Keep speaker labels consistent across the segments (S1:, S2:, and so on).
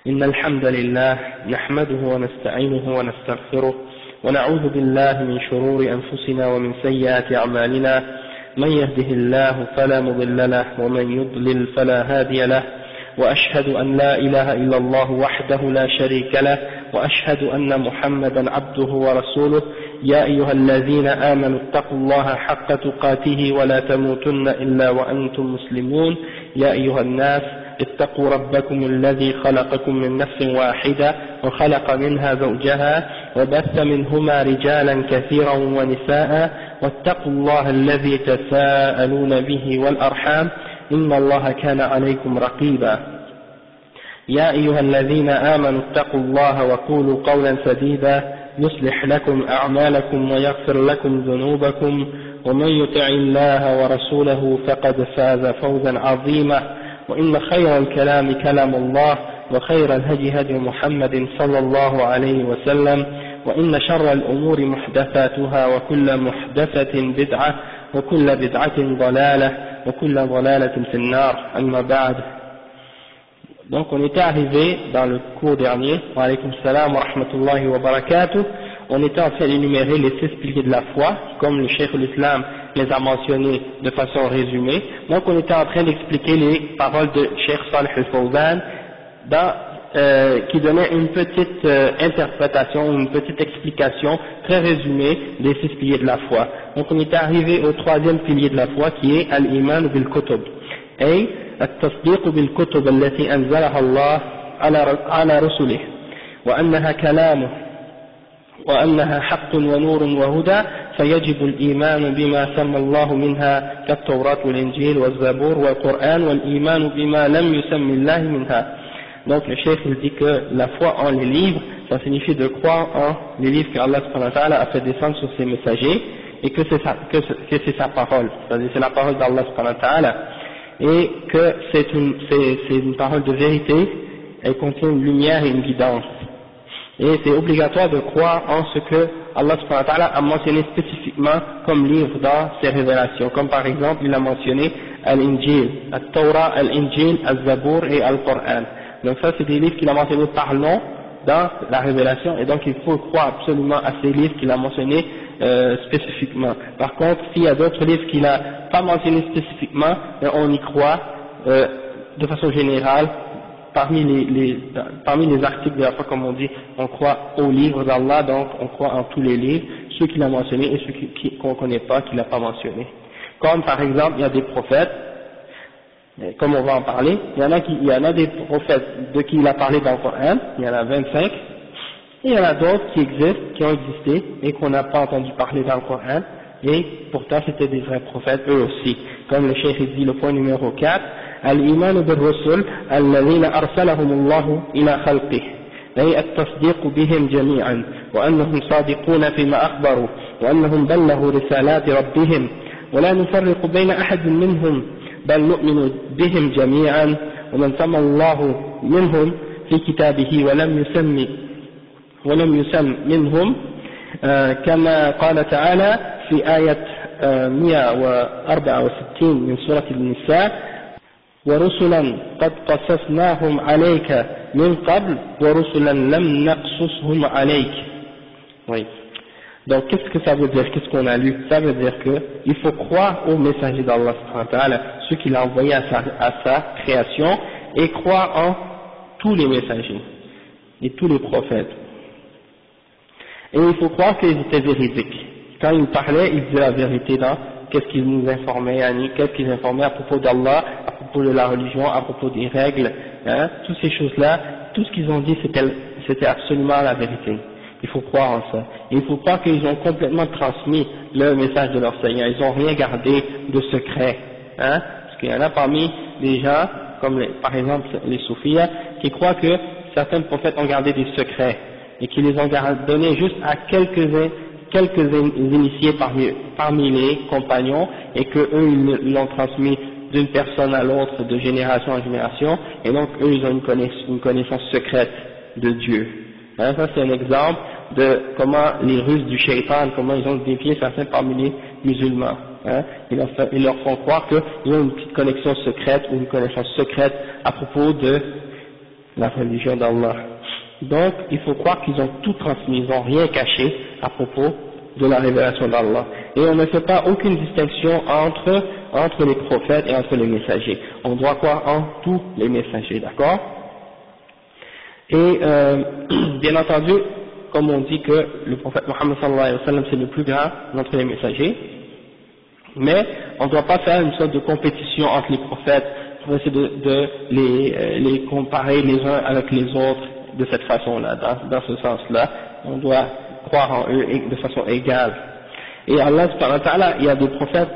S1: إن الحمد لله نحمده ونستعينه ونستغفره ونعوذ بالله من شرور أنفسنا ومن سيئات أعمالنا من يهده الله فلا مضل له ومن يضلل فلا هادي له وأشهد أن لا إله إلا الله وحده لا شريك له وأشهد أن محمدا عبده ورسوله يا أيها الذين آمنوا اتقوا الله حق تقاته ولا تموتن إلا وأنتم مسلمون يا أيها الناس اتقوا ربكم الذي خلقكم من نفس واحدة وخلق منها زوجها وبث منهما رجالا كثيرا ونساء واتقوا الله الذي تساءلون به والأرحام إن الله كان عليكم رقيبا يا أيها الذين آمنوا اتقوا الله وقولوا قولا سديدا يصلح لكم أعمالكم ويغفر لكم ذنوبكم ومن يطع الله ورسوله فقد فاز فوزا عظيما وإن خير الكلام كلام الله وخير الهدي هدي محمد صلى الله عليه وسلم وإن شر الأمور محدثاتها وكل محدثة بدعة وكل بدعة ضلالة وكل ضلالة في النار أما بعد. Donc on était arrivé dans le cours dernier, wa alaykum salam wa rahmatullahi wa barakatuh, on était en train d'énumérer les 6 piliers de la foi, comme le Cheikh l'Islam les a mentionnés de façon résumée. Donc on était en train d'expliquer les paroles de Cheikh Salih al-Fawzan qui donnait une petite interprétation, une petite explication très résumée des 6 piliers de la foi. Donc on était arrivé au 3e pilier de la foi qui est al-iman bil-kutub, et التصديق بالكتب التي أنزلها الله على رسله وأنها كلامه وأنها حق ونور وهدى فيجب الإيمان بما سمى الله منها كالتوراة والإنجيل والزبور والقرآن والإيمان بما لم يسم الله منها. Donc le cheikh il dit que la foi en les livres, ça signifie de croire en les livres qu'Allah subhanahu wa ta'ala a fait descendre sur ses messagers et que c'est sa parole, c'est-à-dire c'est la parole d'Allah subhanahu wa ta'ala, et que c'est une parole de vérité, elle contient une lumière et une guidance. Et c'est obligatoire de croire en ce que Allah subhanahu wa ta'ala a mentionné spécifiquement comme livre dans ses révélations, comme par exemple il a mentionné Al-Injil, Al-Torah, Al-Injil, Al-Zabour et Al-Qur'an. Donc ça c'est des livres qu'il a mentionnés par nom dans la révélation, et donc il faut croire absolument à ces livres qu'il a mentionnés spécifiquement. Par contre, s'il y a d'autres livres qu'il n'a pas mentionnés spécifiquement, on y croit de façon générale. Parmi les articles de la foi, comme on dit, on croit aux livres d'Allah, donc on croit en tous les livres, ceux qu'il a mentionnés et ceux qu'on ne connaît pas, qu'il n'a pas mentionnés. Comme par exemple, il y a des prophètes, comme on va en parler, il y en a des prophètes de qui il a parlé dans le Coran, il y en a 25, et il y en a d'autres qui existent, qui ont existé, et qu'on n'a pas entendu parler dans le Coran, et pourtant c'était des vrais prophètes eux aussi. Comme le cheikh dit, le point numéro 4, الإيمان بالرسل الذين أرسلهم الله إلى خلقه، أي التصديق بهم جميعا وأنهم صادقون فيما أخبروا وأنهم بلغوا رسالات ربهم ولا نفرق بين أحد منهم بل نؤمن بهم جميعا ومن سمى الله منهم في كتابه ولم يسم منهم كما قال تعالى في آية 164 من سورة النساء ورسلا قد قصصناهم عليك من قبل ورسلا لم نقصصهم عليك. Oui. Donc qu'est-ce que ça veut dire, qu'est-ce qu'on a lu? Ça veut dire qu'il faut croire aux messagers d'Allah subhanahu wa ta'ala, ceux qu'il a envoyés à sa création, et croire en tous les messagers et tous les prophètes. Et il faut croire qu'ils étaient véridiques. Quand ils parlaient, ils disaient la vérité dans qu'est-ce qu'ils nous informaient, qu'est-ce qu'ils informaient à propos d'Allah, à propos de la religion, à propos des règles, hein, toutes ces choses-là, tout ce qu'ils ont dit c'était absolument la vérité. Il faut croire en ça. Et il faut croire qu'ils ont complètement transmis le message de leur Seigneur, ils n'ont rien gardé de secret, hein, parce qu'il y en a parmi des gens, comme par exemple les soufis, qui croient que certains prophètes ont gardé des secrets, et qui les ont donnés juste à quelques initiés parmi les compagnons, et que eux ils l'ont transmis d'une personne à l'autre, de génération en génération, et donc eux ils ont une connaissance secrète de Dieu. Hein, ça c'est un exemple de comment les ruses du shaitan, comment ils ont dévié certains parmi les musulmans. Hein, ils leur font croire qu'ils ont une petite connexion secrète ou une connaissance secrète à propos de la religion d'Allah. Donc, il faut croire qu'ils ont tout transmis, ils n'ont rien caché à propos de la révélation d'Allah. Et on ne fait pas aucune distinction entre les prophètes et entre les messagers. On doit croire en tous les messagers, d'accord? Et bien entendu, comme on dit que le prophète Mohammed sallallahu alayhi wa sallam c'est le plus grand d'entre les messagers, mais on ne doit pas faire une sorte de compétition entre les prophètes pour essayer de les comparer les uns avec les autres de cette façon-là, dans ce sens-là. On doit croire en eux de façon égale. Et Allah subhanahu wa ta'ala, il y a des prophètes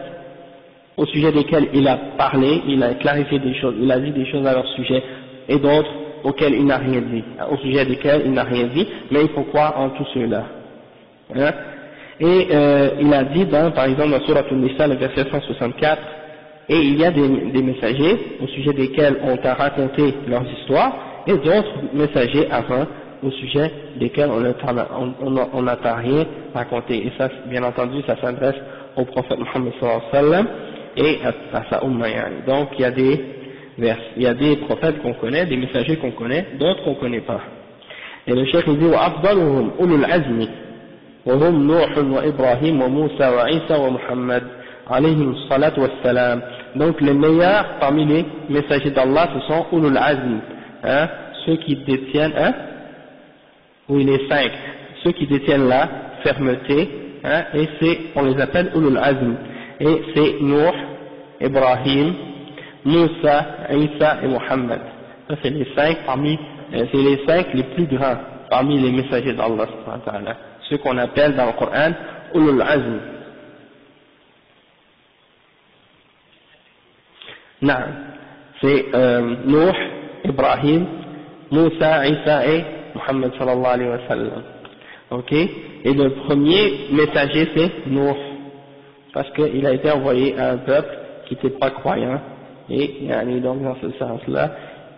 S1: au sujet desquels il a parlé, il a clarifié des choses, il a dit des choses à leur sujet, et d'autres auxquels il n'a rien dit, au sujet desquels il n'a rien dit, mais il faut croire en tous ceux-là. Hein? Et il a dit par exemple dans Surah An-Nisa, le verset 164, et il y a des messagers au sujet desquels on t'a raconté leurs histoires, et d'autres messagers avant au sujet desquels on n'a rien raconté. Et ça, bien entendu, ça s'adresse au prophète Muhammad sallallahu alayhi wa sallam et à sa umma. Donc il y a des prophètes qu'on connaît, des messagers qu'on connaît, d'autres qu'on ne connaît pas. Et le cheikh dit وَأَفْضَلُهُمْ أُولُو الْعَزْمِ وَهُمْ نُوحٌ وَإِبْرَاهِيمُ وَمُوسَى وَعِيسَى وَمُحَمَّدٌ عليهم الصلاة والسلام. Donc les meilleurs parmi les messagers d'Allah, ce sont Ulul Azm, hein, ceux qui détiennent, hein, oui les 5, ceux qui détiennent la fermeté, hein, et on les appelle Ulul Azm, et c'est Nuh, Ibrahim, Moussa, Isa et Muhammad. Ça c'est les 5 c'est les 5 les plus grands parmi les messagers d'Allah, ceux qu'on appelle dans le Coran Ulul Azm. Non, c'est Nuh, Ibrahim, Moussa, Isa et Muhammad sallallahu alayhi wa sallam. Ok? Et le premier messager c'est Nuh, parce qu'il a été envoyé à un peuple qui n'était pas croyant, et donc dans ce sens-là,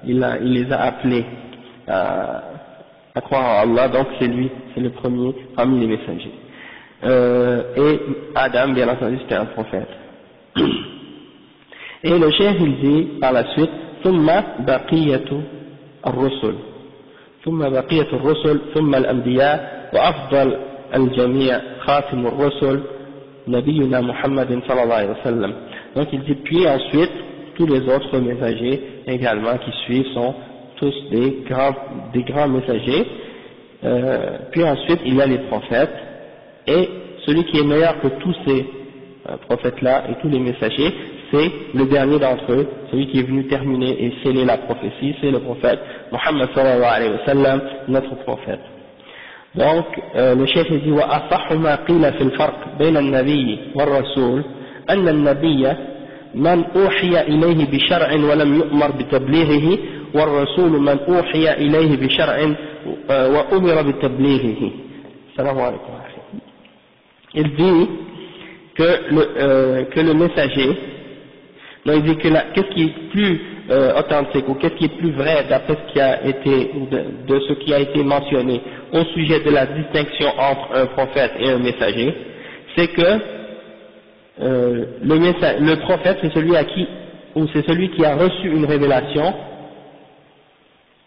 S1: il les a appelés à croire en Allah, donc c'est lui, c'est le premier parmi les messagers. Et Adam, bien entendu, c'était un prophète. Et le cheikh il dit par la suite ثم بقية الرسل ثم بقية الرسل ثم الأنبياء وأفضل الجميع خاتم الرسل نبينا محمد صلى الله عليه وسلم. Donc il dit puis ensuite tous les autres messagers également qui suivent sont tous des grands messagers, puis ensuite il y a les prophètes, et celui qui est meilleur que tous ces prophètes-là et tous les messagers, c'est le dernier d'entre eux, celui qui est venu terminer et sceller la prophétie, c'est le prophète Muhammad sallallahu alayhi wa sallam, notre prophète. Donc, le cheikh dit وَأَصَحُّ مَا قِيلَ فِي الْفَرْقِ بَيْنَ النَّبِيِّ وَالرَّسُولِ أَنَّ النَّبِيَّ مَنْ أُوحِيَ إِلَيْهِ بِشَرْعٍ وَلَمْ يُؤْمَرْ بِتَبْلِيغِهِ وَالرَّسُولُ مَنْ أُوحِيَ إِلَيْهِ بِشَرْعٍ وَأُمِرَ بِتَبْلِيغِهِ. Salam alaykum. Il dit que le messager, donc il dit que qu'est-ce qui est plus authentique ou qu'est-ce qui est plus vrai d'après ce qui a été de ce qui a été mentionné au sujet de la distinction entre un prophète et un messager, c'est que le prophète c'est celui qui a reçu une révélation,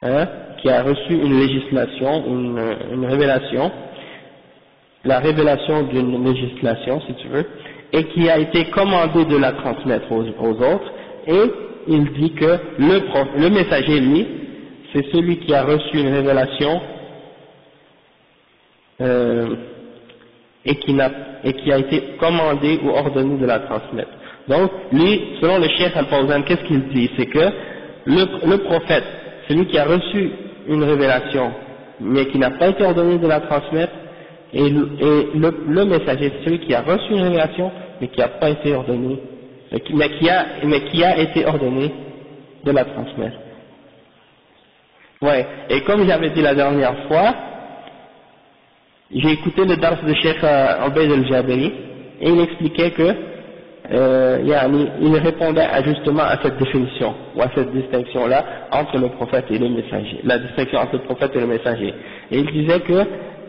S1: hein, qui a reçu une législation, une révélation, la révélation d'une législation si tu veux, et qui a été commandé de la transmettre aux autres, et il dit que le messager, lui, c'est celui qui a reçu une révélation et qui a été commandé ou ordonné de la transmettre. Donc, lui, selon le cheikh Al-Fawzan, qu'est-ce qu'il dit? C'est que le prophète, celui qui a reçu une révélation, mais qui n'a pas été ordonné de la transmettre, et le messager, c'est celui qui a reçu une révélation, mais qui n'a pas été ordonné, mais qui a été ordonné de la transmettre. Ouais. Et comme j'avais dit la dernière fois, j'ai écouté le dars de Cheikh Obeid al-Jabiri, et il expliquait que il répondait justement à cette définition, ou à cette distinction-là entre le prophète et le messager, la distinction entre le prophète et le messager. Et il disait que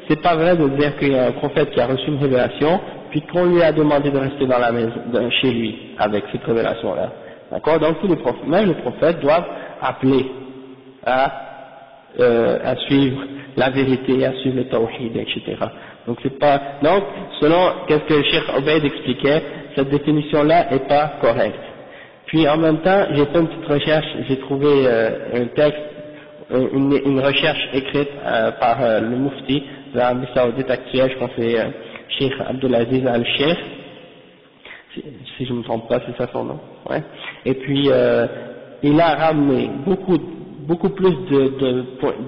S1: c'est pas vrai de dire qu'il y a un prophète qui a reçu une révélation, puis qu'on lui a demandé de rester dans la maison, chez lui, avec cette révélation-là. D'accord? Donc tous les prophètes, même les prophètes doivent appeler à à suivre la vérité, à suivre le tawhid, etc. Donc c'est pas, donc selon qu'est-ce que le Cheikh Obeid expliquait, cette définition-là est pas correcte. Puis en même temps, j'ai fait une petite recherche, j'ai trouvé un texte, une recherche écrite par le Mufti de l'Arabie Saoudite actuelle, je pense que c'est Cheikh Abdulaziz Al-Sheikh, si je ne me trompe pas, c'est ça son nom, ouais. Et puis il a ramené beaucoup plus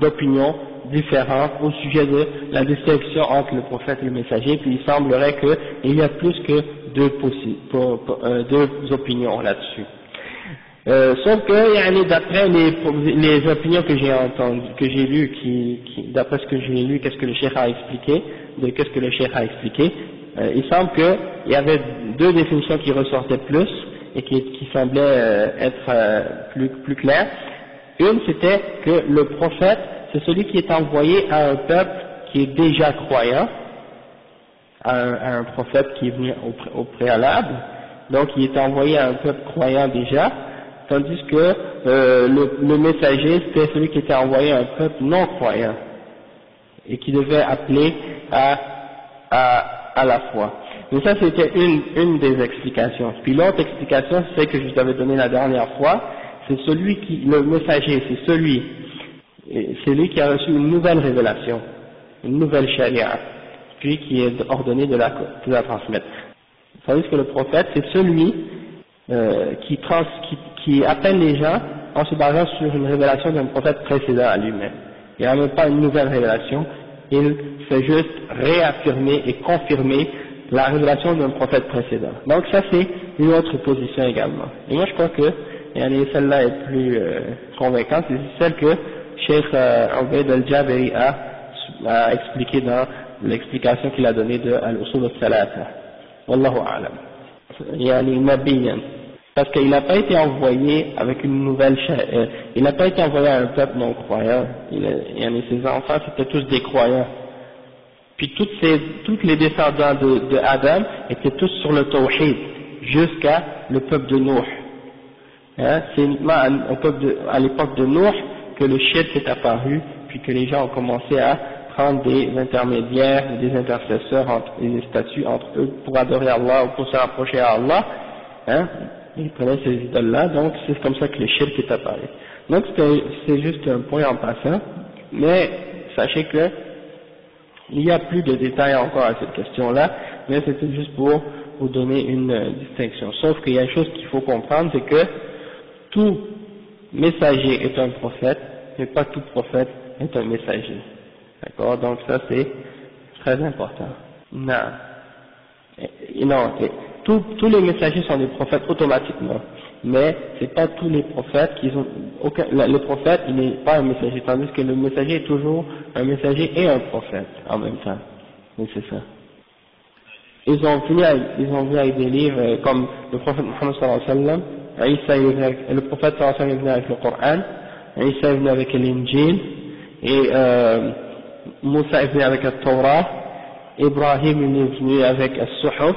S1: d'opinions différentes au sujet de la distinction entre le prophète et le messager, puis il semblerait qu'il y a plus que deux opinions là-dessus. Sauf que d'après les opinions que j'ai entendues, que j'ai lues, d'après ce que j'ai lu, qu'est-ce que le cheikh a expliqué, il semble qu'il y avait deux définitions qui ressortaient plus et qui semblaient être plus claires. Une, c'était que le prophète, c'est celui qui est envoyé à un peuple qui est déjà croyant, à un prophète qui est venu au préalable, donc il est envoyé à un peuple croyant déjà, tandis que le messager, c'était celui qui était envoyé à un peuple non croyant, et qui devait appeler à la foi. Mais ça, c'était une des explications. Puis l'autre explication, c'est celle que je vous avais donnée la dernière fois, c'est le messager, c'est celui qui a reçu une nouvelle révélation, une nouvelle charia, puis qui est ordonné de la transmettre. Tandis que le prophète, c'est celui qui appelle les gens en se basant sur une révélation d'un prophète précédent à lui-même. Il n'a même pas une nouvelle révélation, il fait juste réaffirmer et confirmer la révélation d'un prophète précédent. Donc ça c'est une autre position également. Et moi je crois que celle-là est plus convaincante, c'est celle que Cheikh Obeid al-Jabiri a expliqué dans l'explication qu'il a donnée de Al-Usul al-Thalatha. Wallahu a'lam. Nabiyan. Parce qu'il n'a pas été envoyé avec une nouvelle il n'a pas été envoyé à un peuple non croyant. Ses enfants c'était tous des croyants. Puis toutes les descendants de Adam étaient tous sur le tawhid jusqu'à le peuple de Nuh. C'est uniquement à l'époque de Nuh que le shirk est apparu, puis que les gens ont commencé à prendre des intermédiaires, des intercesseurs, des statues entre eux pour adorer Allah ou pour se rapprocher à Allah. Ils prenaient ces idoles-là, donc c'est comme ça que le shirk est apparu. Donc c'est juste un point en passant, mais sachez que il y a plus de détails encore à cette question-là, mais c'était juste pour vous donner une distinction. Sauf qu'il y a une chose qu'il faut comprendre, c'est que tout messager est un prophète, mais pas tout prophète est un messager. D'accord? Donc ça c'est très important. Non, tous les messagers sont des prophètes automatiquement, mais c'est pas tous les prophètes qui ont le prophète il n'est pas un messager, tandis que le messager est toujours un messager et un prophète en même temps. Oui, c'est ça. Ils ont venu avec des livres comme le prophète Mohammed sallallahu alayhi wa sallam, le prophète sallallahu alayhi wa sallam est venu avec le Coran, Isa est venu avec l'Injil, et Moussa est venu avec le Torah, Ibrahim est venu avec le Suhuf,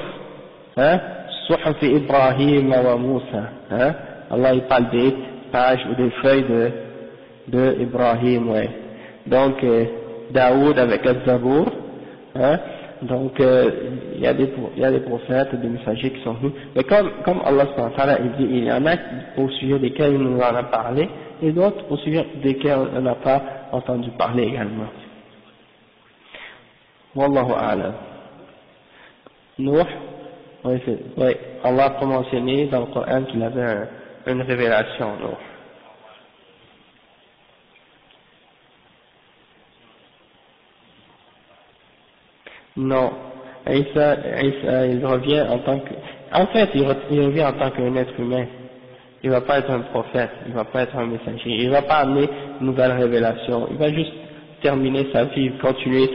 S1: Suhuf Ibrahim wa Moussa, Allah il parle des pages ou des feuilles de Ibrahim, ouais. Donc Daoud avec le Zabour, donc il y a des prophètes, des messagers qui sont venus, mais comme Allah subhanahu wa ta'ala il dit, il y en a au sujet desquels il nous en a parlé, et d'autres au sujet desquels on n'a pas entendu parler également. Wallahu a'lam. Nuh, oui, Allah a mentionné dans le Coran qu'il avait une révélation, Nuh. Non, Isa, il revient en tant que, il revient en tant qu'un être humain. Il va pas être un prophète, il va pas être un messager, il va pas amener une nouvelle révélation, il va juste terminer sa vie, continuer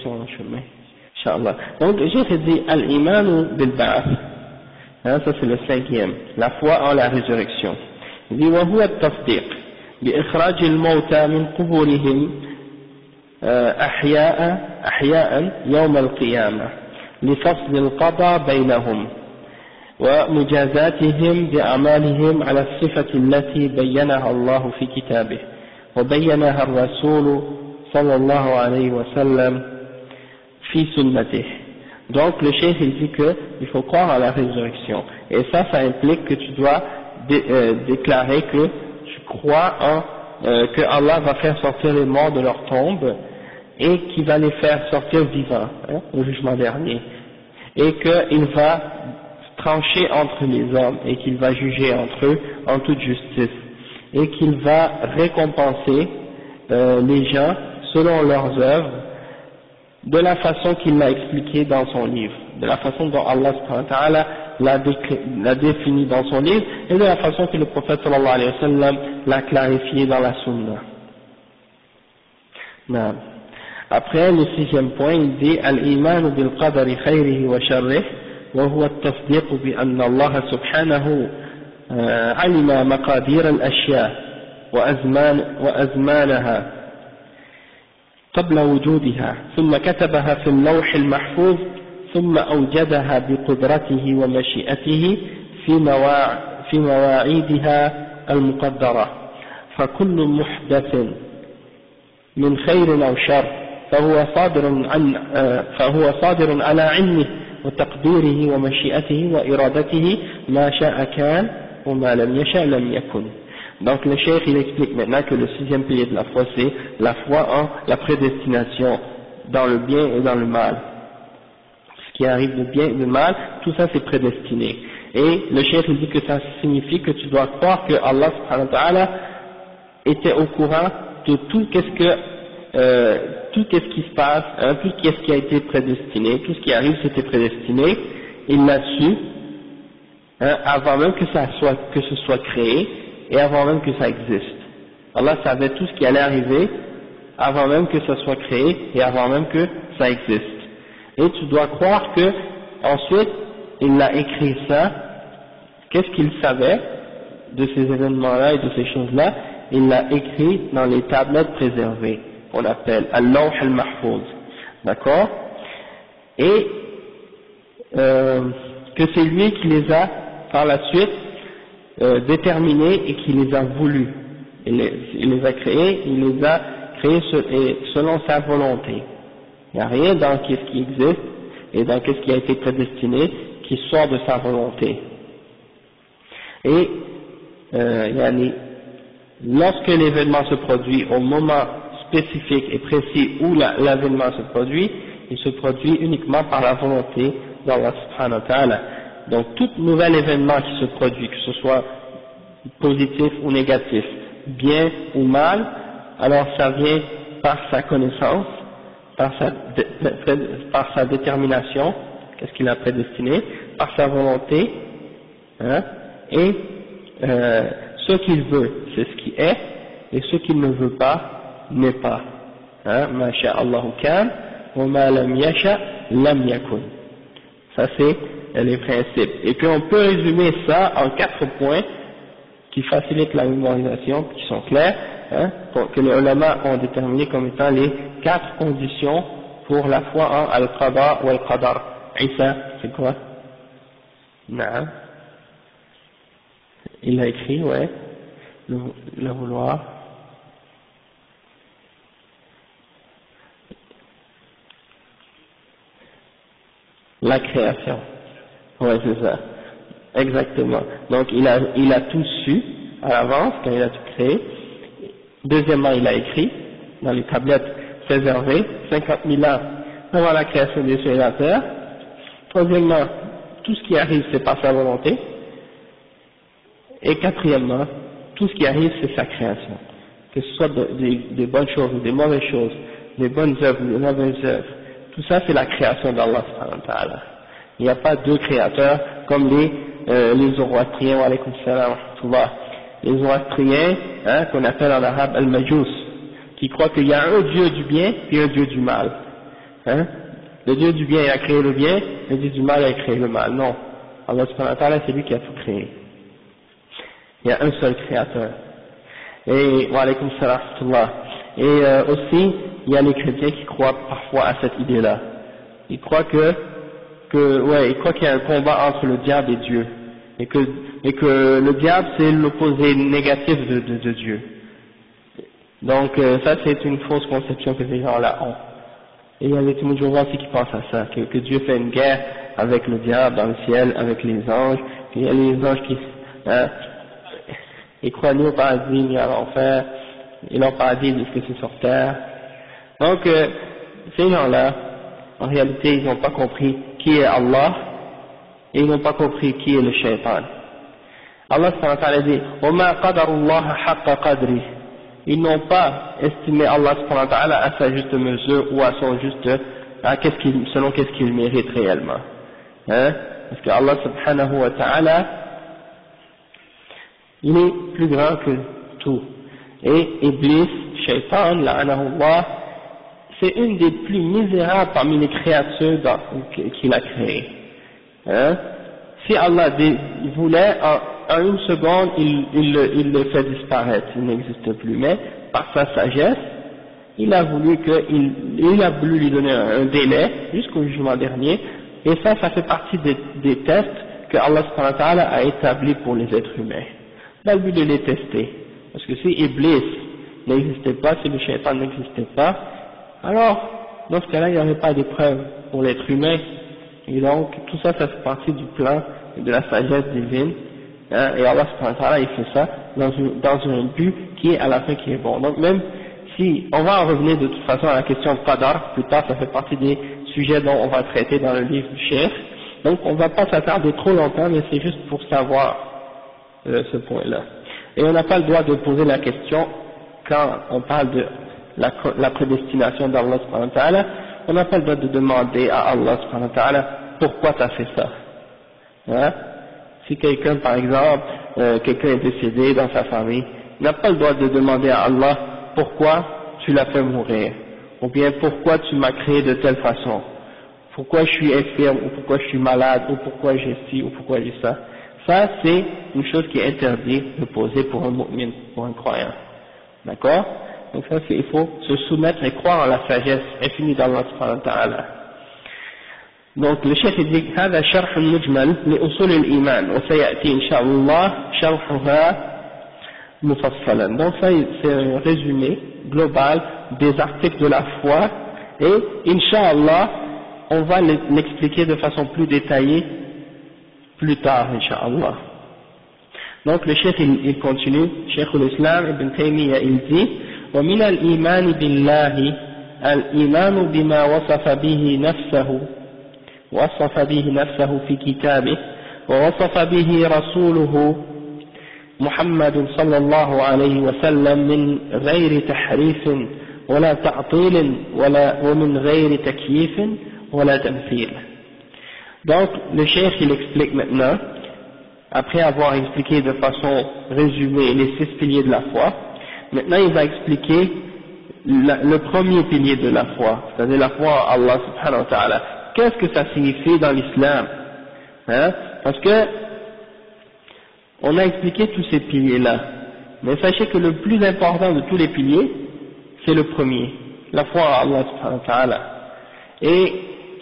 S1: son chemin. Inch'Allah. Donc, j'ai dit al-iman bil-ba'ath. Ça c'est le 5e. La foi en la résurrection. Il dit, وهو التصديق بإخراج الموتى من قبورهم أحياء يوم القيامة لفصل القضاء بينهم ومجازاتهم بأعمالهم على الصفة التي بينها الله في كتابه وبينها الرسول صلى الله عليه وسلم في سنته. Donc le cheikh il dit que il faut croire à la résurrection, et ça implique que tu dois déclarer que tu crois en que Allah va faire sortir les morts de leur tombe et qu'il va les faire sortir vivants au jugement dernier, et qu'il va trancher entre les hommes et qu'il va juger entre eux en toute justice, et qu'il va récompenser les gens selon leurs œuvres de la façon qu'il l'a expliqué dans son livre, de la façon dont Allah subhanahu wa ta'ala l'a défini dans son livre, et de la façon que le prophète sallallahu alayhi wa sallam l'a clarifié dans la sunna. Non. Après, le sixième point, il dit al-iman bil qadari khayrihi wa sharrihi wa huwa at-tasdiq bi anna Allah subhanahu alima maqadir al-ashya wa azmanaha قبل وجودها ثم كتبها في اللوح المحفوظ ثم أوجدها بقدرته ومشيئته في مواعيدها المقدرة، فكل محدث من خير أو شر فهو صادر على علمه وتقديره ومشيئته وإرادته ما شاء كان وما لم يشاء لم يكن. Donc le cheikh il explique maintenant que le sixième pilier de la foi c'est la foi en la prédestination dans le bien et dans le mal. Ce qui arrive de bien et de mal, tout ça c'est prédestiné. Et le cheikh il dit que ça signifie que tu dois croire que Allah subhanahu wa ta'ala était au courant de tout ce qui se passe, tout ce qui a été prédestiné, tout ce qui arrive c'était prédestiné, il l'a su avant même que ce soit créé, et avant même que ça existe. Allah savait tout ce qui allait arriver avant même que ça soit créé et avant même que ça existe. Et tu dois croire que ensuite il a écrit ça. Qu'est-ce qu'il savait de ces événements-là et de ces choses-là? Il l'a écrit dans les tablettes préservées qu'on appelle al-lawh al-mahfouz, d'accord? Et que c'est lui qui les a par la suite déterminés et qui les a voulus, il les a créés, il les a créés selon sa volonté. Il n'y a rien dans ce qui existe et dans ce qui a été prédestiné qui sort de sa volonté. Et lorsque l'événement se produit au moment spécifique et précis où l'événement se produit, il se produit uniquement par la volonté d'Allah subhanahu wa ta'ala. Donc tout nouvel événement qui se produit, que ce soit positif ou négatif, bien ou mal, alors ça vient par sa connaissance, par sa détermination, qu'est-ce qu'il a prédestiné, par sa volonté, et ce qu'il veut, c'est ce qui est, et ce qu'il ne veut pas, n'est pas. Ma sha Allahu kan, wa ma lam yasha lam yakun. Ça c'est les principes. Et puis on peut résumer ça en 4 points qui facilitent la mémorisation, qui sont clairs, que les ulama ont déterminé comme étant les 4 conditions pour la foi en al-qada ou al-qadar. Isa, c'est quoi? Naam. Il a écrit, ouais, le vouloir. La création. Ouais, c'est ça. Exactement. Donc il a tout su à l'avance quand il a tout créé. Deuxièmement, il a écrit dans les tablettes préservées 50 000 ans avant la création des cieux et de la terre. Troisièmement, tout ce qui arrive c'est par sa volonté. Et quatrièmement, tout ce qui arrive c'est sa création. Que ce soit des bonnes choses ou des mauvaises choses, des bonnes œuvres ou des mauvaises œuvres. Tout ça c'est la création d'Allah subhanahu wa ta'ala. Il n'y a pas deux créateurs comme les Zoroastriens, wa alaykum salam wa rahmatullah. Les Zoroastriens, qu'on appelle en arabe al-Majus, qui croient qu'il y a un Dieu du bien et un Dieu du mal. Le Dieu du bien il a créé le bien, le Dieu du mal il a créé le mal. Non. Allah subhanahu wa ta'ala c'est lui qui a tout créé. Il y a un seul créateur. Et wa alaykum salam wa rahmatullah. Et aussi, il y a les chrétiens qui croient parfois à cette idée-là. Ils croient ils croient qu'il y a un combat entre le diable et Dieu. Et que le diable c'est l'opposé négatif de Dieu. Donc ça c'est une fausse conception que ces gens-là ont. Et il y a des Jéhovah aussi qui pensent à ça, que Dieu fait une guerre avec le diable dans le ciel, avec les anges, puis il y a les anges qui ils croient ni au paradis ni à l'enfer, et leur paradis disent que c'est sur terre. Donc ces gens-là, en réalité ils n'ont pas compris qui est Allah, et ils n'ont pas compris qui est le shaitan. Allah subhanahu wa ta'ala dit وَمَا قَدَرُ اللَّهَ حَقَّ قَدْرِهِ. Ils n'ont pas estimé Allah subhanahu wa ta'ala à sa juste mesure ou à son juste, selon qu'est-ce qu'il mérite réellement. Hein? Parce que Allah subhanahu wa ta'ala, il est plus grand que tout. Et Iblis, Shaitan, la'anahullah, c'est une des plus misérables parmi les créatures qu'il a créées. Hein? Si Allah voulait, en une seconde, il le fait disparaître, il n'existe plus. Mais, par sa sagesse, il a voulu lui donner un délai jusqu'au jugement dernier, et ça fait partie des tests que Allah subhanahu wa ta'ala a établis pour les êtres humains. Dans le but de les tester. Parce que si Iblis n'existait pas, si le shaitan n'existait pas, alors, dans ce cas-là, il n'y aurait pas d'épreuve pour l'être humain. Et donc, tout ça, ça fait partie du plan de la sagesse divine. Hein, et Allah subhanahu wa ta'ala, il fait ça dans un but qui est à la fin qui est bon. Donc même si, on va en revenir de toute façon à la question de Qadar, plus tard, ça fait partie des sujets dont on va traiter dans le livre du Cheikh. Donc on ne va pas s'attarder trop longtemps, mais c'est juste pour savoir ce point-là. Et on n'a pas le droit de poser la question quand on parle de la prédestination d'Allah subhanahu wa ta'ala, on n'a pas le droit de demander à Allah subhanahu wa ta'ala pourquoi tu as fait ça. Hein? Si quelqu'un, par exemple, quelqu'un est décédé dans sa famille, il n'a pas le droit de demander à Allah pourquoi tu l'as fait mourir, ou bien pourquoi tu m'as créé de telle façon, pourquoi je suis infirme, ou pourquoi je suis malade, ou pourquoi j'ai ci, ou pourquoi j'ai ça. Ça, c'est une chose qui est interdite de poser pour un mu'min, pour un croyant. D'accord? Donc ça, il faut se soumettre et croire en la sagesse infinie d'Allah subhanahu wa ta'ala. Donc le chef dit هذا شرح مجمل لأصول الإيمان وسيأتي إن شاء الله شرحها مفصلا. Donc ça c'est un résumé global des articles de la foi et Inch'Allah on va l'expliquer de façon plus détaillée plus tard Inch'Allah. Donc le chef il continue, Cheikh l'Islam Ibn Taymiyyah il dit ومن الإيمان بالله الإيمان بما وصف به نفسه في كتابه ووصف به رسوله محمد صلى الله عليه وسلم من غير تحريف ولا تعطيل ومن غير تكييف ولا تمثيل. Donc le cheikh il explique maintenant, après avoir expliqué de façon résumée les 6 piliers de la foi, maintenant il va expliquer le premier pilier de la foi, c'est-à-dire la foi en Allah subhanahu wa ta'ala. Qu'est-ce que ça signifie dans l'islam? Hein? Parce que on a expliqué tous ces piliers-là, mais sachez que le plus important de tous les piliers, c'est le premier, la foi en Allah subhanahu wa ta'ala. Et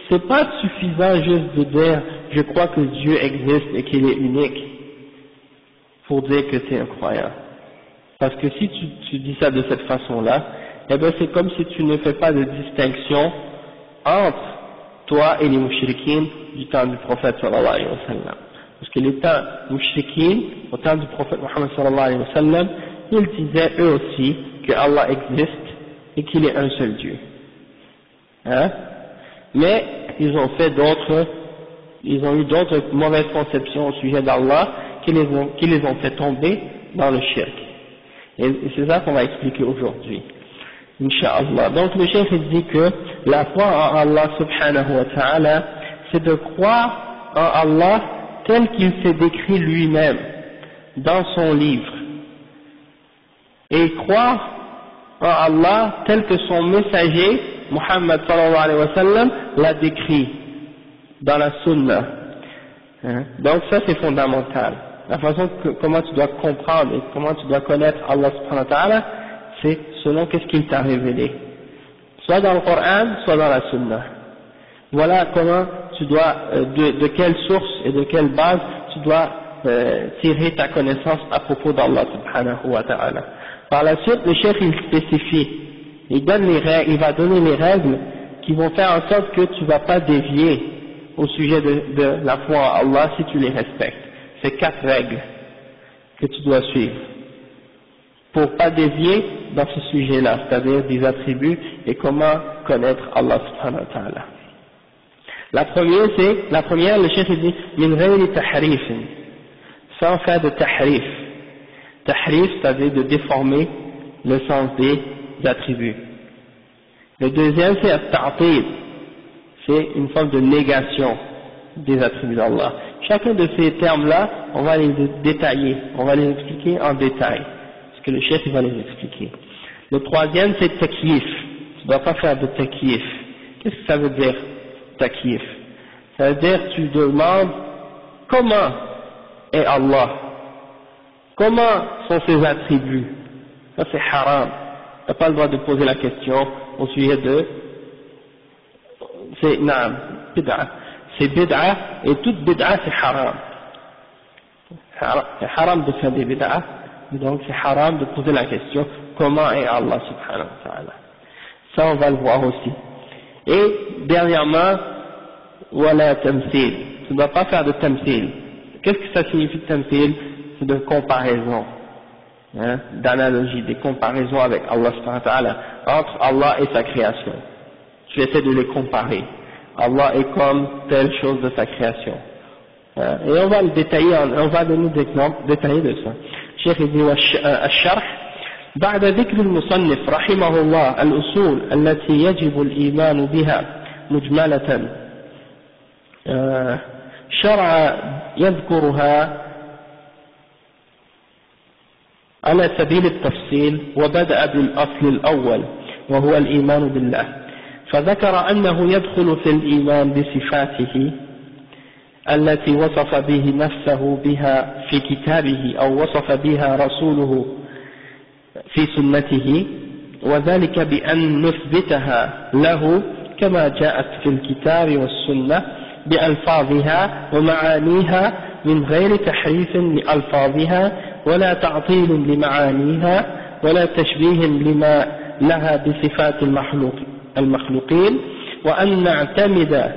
S1: c'est pas suffisant juste de dire je crois que Dieu existe et qu'il est unique pour dire que tu es un croyant. Parce que si tu dis ça de cette façon-là, eh bien c'est comme si tu ne fais pas de distinction entre toi et les mouchriquines du temps du prophète sallallahu alayhi wa sallam. Parce que les temps mouchriquines, au temps du prophète Muhammad sallallahu alayhi wa sallam, ils disaient eux aussi que Allah existe et qu'il est un seul Dieu. Hein? Mais ils ont eu d'autres mauvaises conceptions au sujet d'Allah qui les ont fait tomber dans le shirk. Et c'est ça qu'on va expliquer aujourd'hui. Inch'Allah. Donc le chef dit que la foi en Allah subhanahu wa ta'ala, c'est de croire en Allah tel qu'il s'est décrit lui-même dans son livre. Et croire en Allah tel que son messager, Muhammad sallallahu alayhi wa sallam, l'a décrit dans la sunna. Donc ça c'est fondamental. La façon comment tu dois comprendre et comment tu dois connaître Allah subhanahu wa ta'ala, c'est selon qu'est-ce qu'il t'a révélé, soit dans le Coran, soit dans la Sunna. Voilà comment tu dois, de quelle source et de quelle base tu dois tirer ta connaissance à propos d'Allah subhanahu wa ta'ala. Par la suite, le chef il spécifie, il va donner les règles qui vont faire en sorte que tu ne vas pas dévier au sujet de la foi en Allah si tu les respectes. C'est 4 règles que tu dois suivre pour pas dévier dans ce sujet-là, c'est-à-dire des attributs et comment connaître Allah subhanahu wa ta'ala. La première, le chef dit min ghayri tahrif, sans faire de tahrif. Tahrif, c'est-à-dire de déformer le sens des attributs. Le deuxième, c'est at-ta'til, c'est une forme de négation des attributs d'Allah. Chacun de ces termes-là, on va les détailler, on va les expliquer en détail, parce que le chef il va les expliquer. Le troisième, c'est takyif. Tu ne dois pas faire de takyif. Qu'est-ce que ça veut dire, takyif? Ça veut dire que tu demandes comment est Allah, comment sont ses attributs. Ça c'est haram. Tu n'as pas le droit de poser la question au sujet de... C'est naam, bid'a. C'est bid'a, et toute bid'a c'est haram. C'est haram de faire des bid'a, donc c'est haram de poser la question comment est Allah subhanahu wa ta'ala. Ça on va le voir aussi. Et dernièrement, wala tamthil. Tu ne dois pas faire de tamthil. Qu'est-ce que ça signifie tamthil? C'est de comparaison, hein, d'analogie, des comparaisons avec Allah subhanahu wa ta'ala, entre Allah et sa création. Tu essaies de les comparer. Allah est comme telle chose de sa création. Et on va le détailler, on va donner des exemples détaillés de ça. Cheikh dit الشرح بعد ذكر المصنف رحمه الله الأصول التي يجب الإيمان بها مجملة شرع يذكرها على سبيل التفصيل وبدأ بالأصل الأول وهو الإيمان بالله فذكر أنه يدخل في الإيمان بصفاته التي وصف به نفسه بها في كتابه أو وصف بها رسوله في سنته وذلك بأن نثبتها له كما جاءت في الكتاب والسنة بألفاظها ومعانيها من غير تحريف لألفاظها ولا تعطيل لمعانيها ولا تشبيه لما لها بصفات المخلوقين وأن نعتمد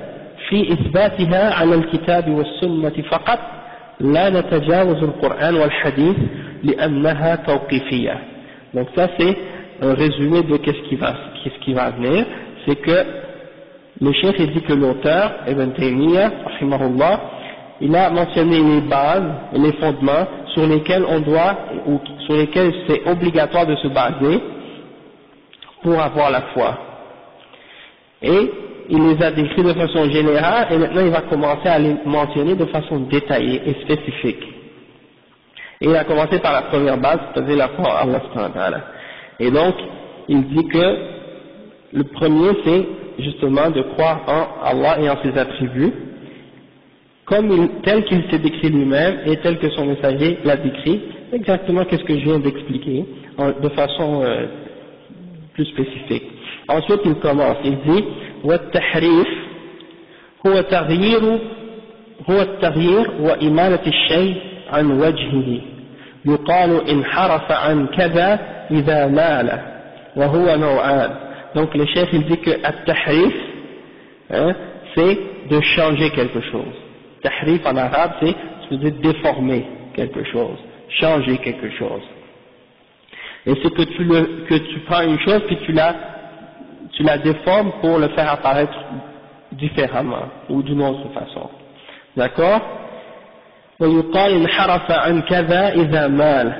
S1: في إثباتها على الكتاب والسنة فقط لا نتجاوز القرآن والحديث لأنها توقيفية. Donc ça c'est un résumé de qu'est-ce qui va venir, c'est que le chef dit que l'auteur, Ibn Taymiyyah, rahimahullah, il a mentionné les bases et les fondements sur lesquels on doit, ou sur lesquels c'est obligatoire de se baser pour avoir la foi. Et il les a décrits de façon générale et maintenant il va commencer à les mentionner de façon détaillée et spécifique. Et il a commencé par la première base, c'est-à-dire la foi en Allah subhanahu wa ta'ala. Et donc, il dit que le premier c'est justement de croire en Allah et en ses attributs, tel qu'il s'est décrit lui-même et tel que son messager l'a décrit, exactement qu'est-ce que je viens d'expliquer, de façon plus spécifique. Ensuite il commence, il dit والتحريف هو التغيير وإمالة الشيء عن وجهه يقال انحرف عن كذا إذا مال وهو نوعان. Donc le chef il dit que التحريف c'est de changer quelque chose. Tahrif en arabe c'est de déformer quelque chose, changer quelque chose. Et c'est que tu prends une chose puis tu la déformes pour le faire apparaître différemment ou d'une autre façon. D'accord? ويقال انحرف عن كذا إذا مال.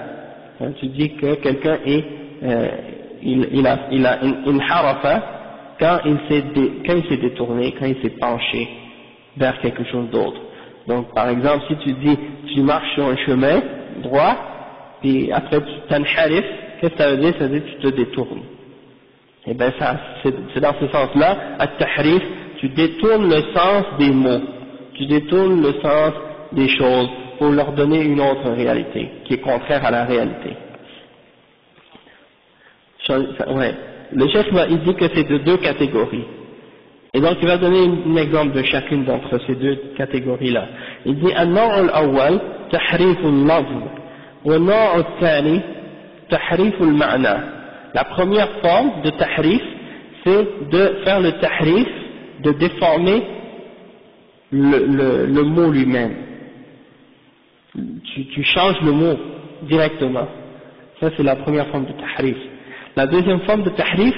S1: Tu dis que quelqu'un est il a انحرف quand il s'est détourné, quand il s'est penché vers quelque chose d'autre. Donc par exemple si tu dis tu marches sur un chemin droit puis après tu t'enharif, qu'est-ce que ça veut dire? Ça veut dire que tu te détournes. Et bien ça c'est dans ce sens-là, at-tahrif, tu détournes le sens des mots, tu détournes le sens des choses pour leur donner une autre réalité qui est contraire à la réalité. Ouais. Le chef il dit que c'est de deux catégories. Et donc il va donner un exemple de chacune d'entre ces deux catégories-là. Il dit النوع الأول تحريف اللفظ والنوع الثاني tahrif al-ma'na. La première forme de tahrif, c'est de faire le tahrif, de déformer le mot lui-même. Tu changes le mot directement. Ça, c'est la première forme de tahrif. La deuxième forme de tahrif,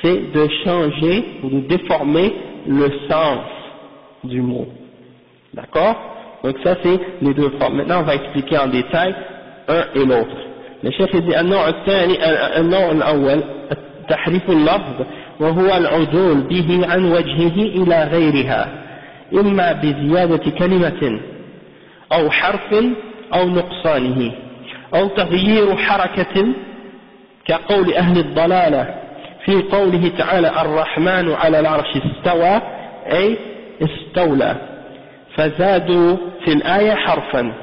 S1: c'est de changer ou de déformer le sens du mot. D'accord? Donc ça, c'est les deux formes. Maintenant, on va expliquer en détail un et l'autre. Le chef dit النوع الأول تحريف اللفظ وهو العدول به عن وجهه إلى غيرها إما بزيادة كلمة أو حرف أو نقصانه أو تغيير حركة كقول أهل الضلالة في قوله تعالى الرحمن على العرش استوى أي استولى فزادوا في الآية حرفا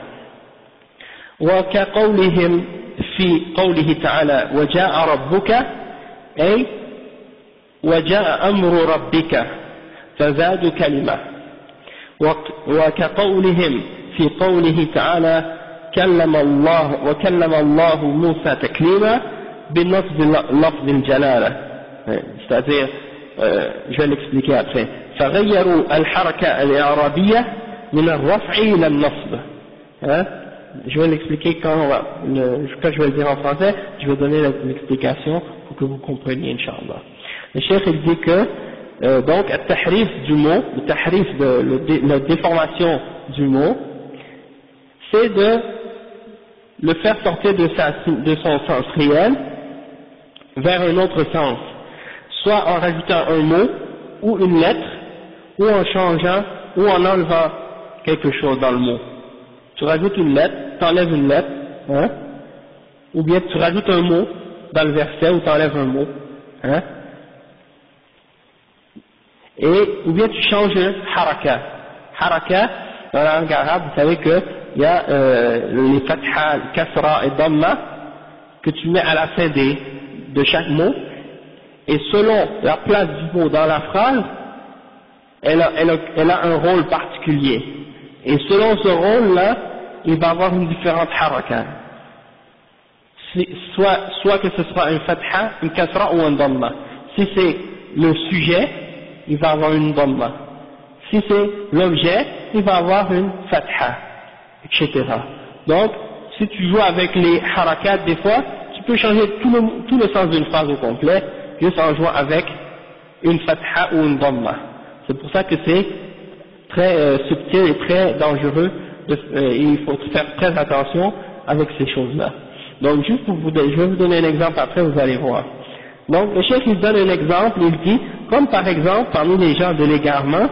S1: وكقولهم في قوله تعالى وجاء ربك أي وجاء أمر ربك فزادوا كلمة وكقولهم في قوله تعالى وكلم الله موسى تكليما بنصب لفظ الجلالة c'est-à-dire je vais l'expliquer après فغيروا الحركة الإعرابية من الرفع إلى النصب je vais l'expliquer quand je vais le dire en français, je vais donner l'explication pour que vous compreniez, Inch'Allah. Le cheikh il dit que, donc, le tahrif du mot, le tahrif la déformation du mot, c'est de le faire sortir de son sens réel vers un autre sens, soit en rajoutant un mot, ou une lettre, ou en changeant, ou en enlevant quelque chose dans le mot. Tu rajoutes une lettre, tu enlèves une lettre, hein, ou bien tu rajoutes un mot dans le verset ou tu enlèves un mot, hein, ou bien tu changes haraka. Haraka, dans la langue arabe, vous savez qu'il y a les fatha, kasra et dhamma que tu mets à la fin de chaque mot, et selon la place du mot dans la phrase, elle a un rôle particulier. Et selon ce rôle-là, il va avoir une différente haraka. Soit que ce soit un fatha, une kasra ou un dhamma. Si c'est le sujet, il va avoir une dhamma. Si c'est l'objet, il va avoir une fatha, etc. Donc, si tu joues avec les harakat, des fois, tu peux changer tout le sens d'une phrase au complet, juste en jouant avec une fatha ou une dhamma. C'est pour ça que c'est très subtil et très dangereux, il faut faire très attention avec ces choses-là. Donc juste pour je vais vous donner un exemple après, vous allez voir. Donc le cheikh il donne un exemple, il dit, comme par exemple parmi les gens de l'égarement,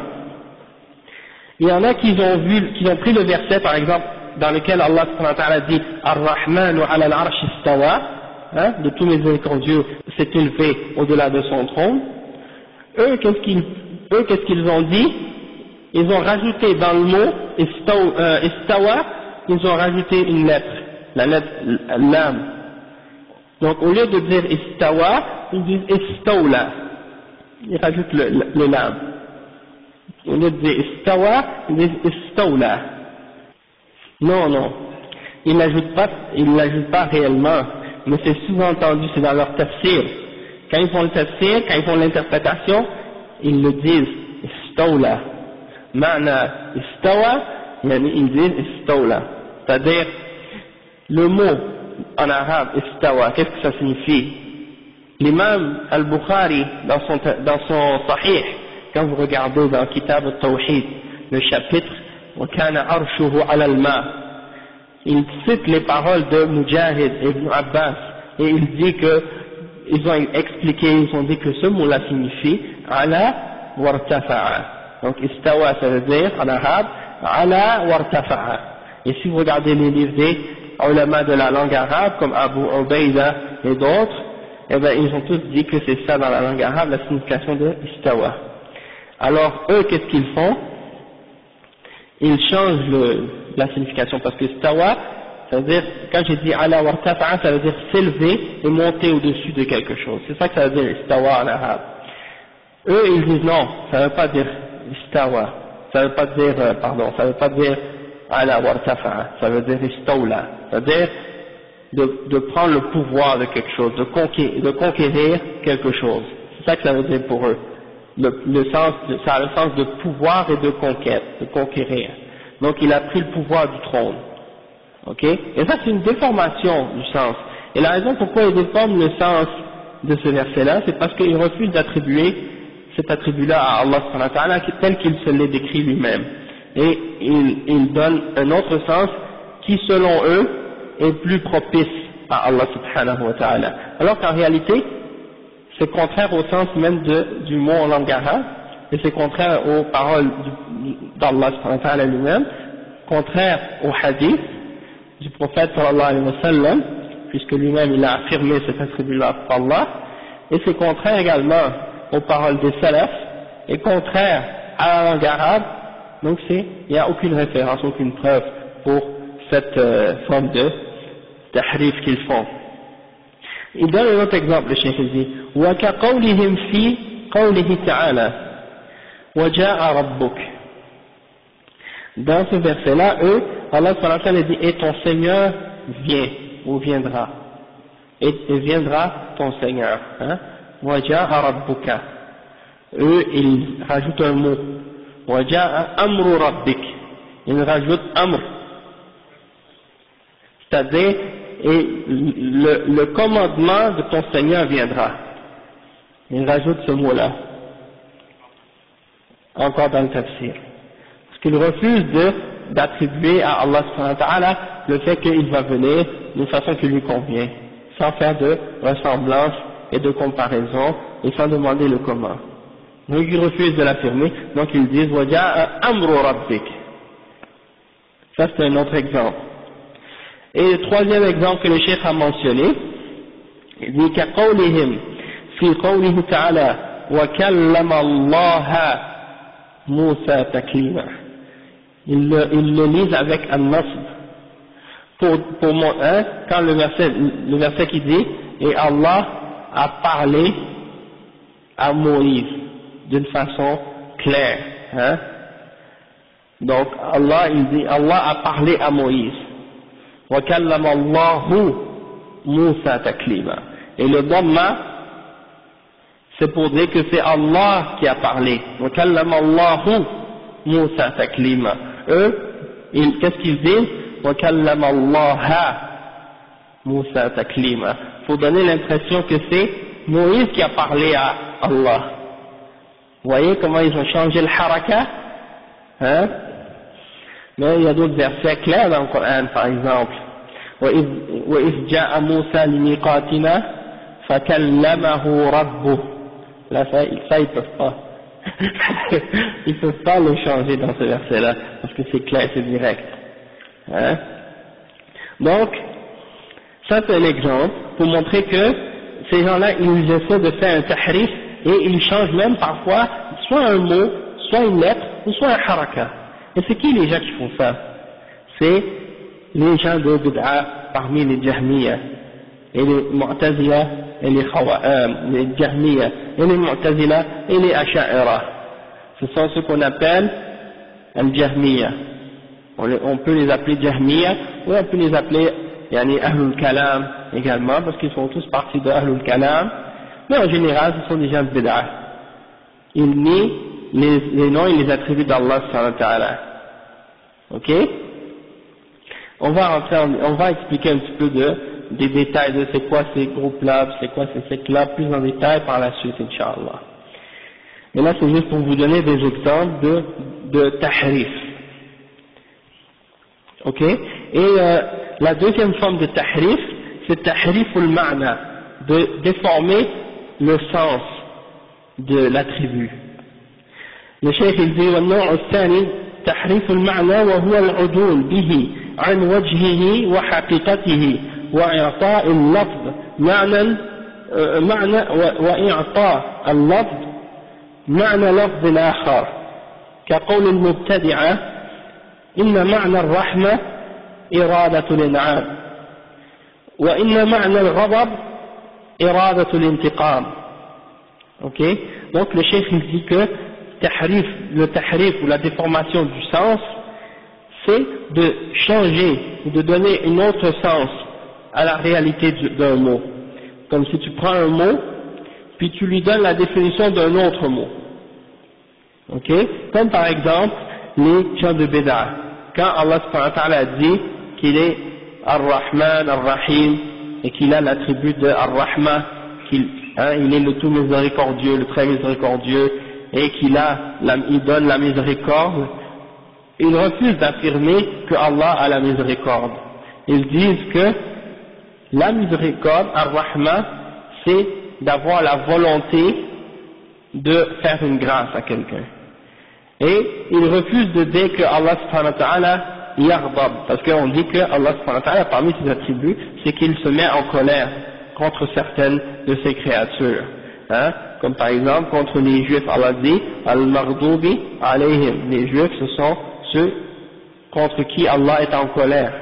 S1: il y en a qui ont pris le verset par exemple dans lequel Allah subhanahu wa ta'ala dit Ar-Rahmanu ala al-arsh istawa, de tous mes miséricordieux s'est élevé au-delà de son trône. Eux qu'est-ce qu'ils ont dit? Ils ont rajouté dans le mot istawa, ils ont rajouté une lettre, la lettre lam. Donc au lieu de dire istawa, ils disent istawla. Ils rajoutent le lam. Au lieu de dire istawa, ils disent istawla. Non, ils l'ajoutent pas réellement, mais c'est souvent entendu, c'est dans leur tafsir. Quand ils font le tafsir, quand ils font l'interprétation, ils le disent istawla. Ma'na istawa, ils disent istawla. C'est-à-dire, le mot en arabe istawa, qu'est-ce que ça signifie? L'imam al-Bukhari, dans son sahih, quand vous regardez dans Kitab al-Tawhid, le chapitre wa kana arshuhu ala al-ma, il cite les paroles de Mujahid et Ibn Abbas, et il dit que, ils ont expliqué, ils ont dit que ce mot-là signifie ala wartafa'a. Donc istawa, ça veut dire en arabe ala wartafa'a. Et si vous regardez les livres des ulama de la langue arabe, comme Abu Ubaida et d'autres, eh ben ils ont tous dit que c'est ça dans la langue arabe, la signification de istawa. Alors eux, qu'est-ce qu'ils font? Ils changent la signification, parce que istawa, ça veut dire, quand j'ai dit ala wartafa'a, ça veut dire s'élever et monter au-dessus de quelque chose. C'est ça que ça veut dire istawa en arabe. Eux, ils disent non, ça veut pas dire istawa, ça veut pas dire ala wartafa'a, ça veut dire istawla, c'est-à-dire de prendre le pouvoir de quelque chose, de conquérir quelque chose. C'est ça que ça veut dire pour eux. Ça a le sens de pouvoir et de conquête, de conquérir. Donc il a pris le pouvoir du trône. Ok? Et ça c'est une déformation du sens. Et la raison pourquoi il déforme le sens de ce verset-là, c'est parce qu'il refuse d'attribuer cet attribut-là à Allah subhanahu wa ta'ala tel qu'il se l'est décrit lui-même. Et il donne un autre sens qui selon eux est plus propice à Allah subhanahu wa ta'ala. Alors qu'en réalité, c'est contraire au sens même du mot en langue arabe, et c'est contraire aux paroles d'Allah subhanahu wa ta'ala lui-même, contraire au hadith du prophète sallallahu alayhi wa sallam, puisque lui-même il a affirmé cet attribut-là par Allah, et c'est contraire également aux paroles des salafs, et contraire à la langue arabe, donc il n'y a aucune référence, aucune preuve pour cette forme de tahrif qu'ils font. Il donne un autre exemple, le cheikh dit وَكَقَوْلِهِمْ فِي قَوْلِهِ تَعَالَى وَجَاءَ رَبُّكَ. Dans ce verset-là, eux, Allah subhanahu wa ta'ala dit et ton Seigneur vient ou viendra, et viendra ton Seigneur, hein? وَجَاءَ رَبُّكَ. Eux, ils rajoutent un mot وَجَاءَ أَمْرُ رَبِّكَ. Ils rajoutent amr, c'est-à-dire et le commandement de ton Seigneur viendra. Il rajoute ce mot-là, encore dans le tafsir. Parce qu'il refuse d'attribuer à Allah subhanahu wa ta'ala le fait qu'il va venir d'une façon qui lui convient, sans faire de ressemblance et de comparaison, et sans demander le comment. Donc ils refusent de l'affirmer, donc ils disent « Waja'a amru rabbik ». Ça c'est un autre exemple. Et le troisième exemple que le cheikh a mentionné, il dit كَقَوْلِهِمْ فِي قَوْلِهِ تَعَالَى وَكَلَّمَ اللَّهَ مُوسَى تَكْلِيمًا. Ils le lisent avec un nasb quand le verset qui dit et Allah a parlé à Moïse d'une façon claire, hein? Donc Allah il dit Allah a parlé à Moïse. وَكَلَّمَ اللَّهُ مُوسَى تَكْلِيمًا. Et le dhamma, c'est pour dire que c'est Allah qui a parlé. وَكَلَّمَ اللَّهُ مُوسَى تَكْلِيمًا. Eux, qu'est-ce qu'ils disent? وَكَلَّمَ اللَّهَ مُوسَى تَكْلِيمًا. Pour donner l'impression que c'est Moïse qui a parlé à Allah. Vous voyez comment ils ont changé le haraka? Hein? Mais il y a d'autres versets clairs dans le Coran, par exemple. وَإِذْ جَاءَ مُوسَى لِمِيقَاتِنَا فَكَلَّمَهُ رَبُّهُ. Là, ça ils peuvent pas. Ils peuvent pas le changer dans ce verset-là, parce que c'est clair, c'est direct. Hein? Donc, ça c'est un exemple pour montrer que ces gens-là, ils essaient de faire un tahrif, et ils changent même parfois, soit un mot, soit une lettre, ou soit un haraka. Et c'est qui les gens qui font ça? C'est les gens de bid'a parmi les Jahmiya, et les Mu'tazila, et les Jahmiya, et les Mu'tazila, et les Asha'ira. Ce sont ceux qu'on appelle Al-Jahmiya. On peut les appeler Jahmiya, ou on peut les appeler Ahlul Kalam également, parce qu'ils sont tous partis de Ahlul Kalam, mais en général ce sont des gens de bid'a. Ils nient les noms et les attributs d'Allah subhanahu wa ta'ala. Ok? On va expliquer un petit peu des détails de c'est quoi ces groupes-là, c'est quoi ces sectes-là, plus en détail par la suite, Inch'Allah. Mais là c'est juste pour vous donner des exemples de tahrif. Ok? Et la deuxième forme de tahrif, c'est tahrif al-ma'na, de déformer le sens de l'attribut. Le cheikh il dit والنوع الثاني تحريف المعنى وهو العدول به عن وجهه وحقيقته وإعطاء اللفظ معنى وإعطاء اللفظ معنى لفظ آخر كقول المبتدعة إن معنى الرحمة إرادة الإنعام وإن معنى الغضب إرادة الانتقام. Ok? Donc le cheikh il dit que le tahrif ou la déformation du sens, c'est de changer ou de donner un autre sens à la réalité d'un mot. Comme si tu prends un mot, puis tu lui donnes la définition d'un autre mot. Ok? Comme par exemple, les gens de Bid'a. Quand Allah subhanahu wa ta'ala dit qu'il est Ar-Rahman, Ar-Rahim, et qu'il a l'attribut de Ar-Rahma, il est le tout miséricordieux, le très miséricordieux, et qu'il donne la miséricorde, ils refusent d'affirmer que Allah a la miséricorde. Ils disent que la miséricorde, Ar-Rahma, c'est d'avoir la volonté de faire une grâce à quelqu'un. Et ils refusent de dire que Allah subhanahu wa ta'ala yaghdab, parce qu'on dit que Allah subhanahu wa ta'ala, parmi ses attributs, c'est qu'il se met en colère contre certaines de ses créatures. Comme par exemple contre les juifs, Allah dit al-maghdubi alayhim, les juifs ce sont ceux contre qui Allah est en colère.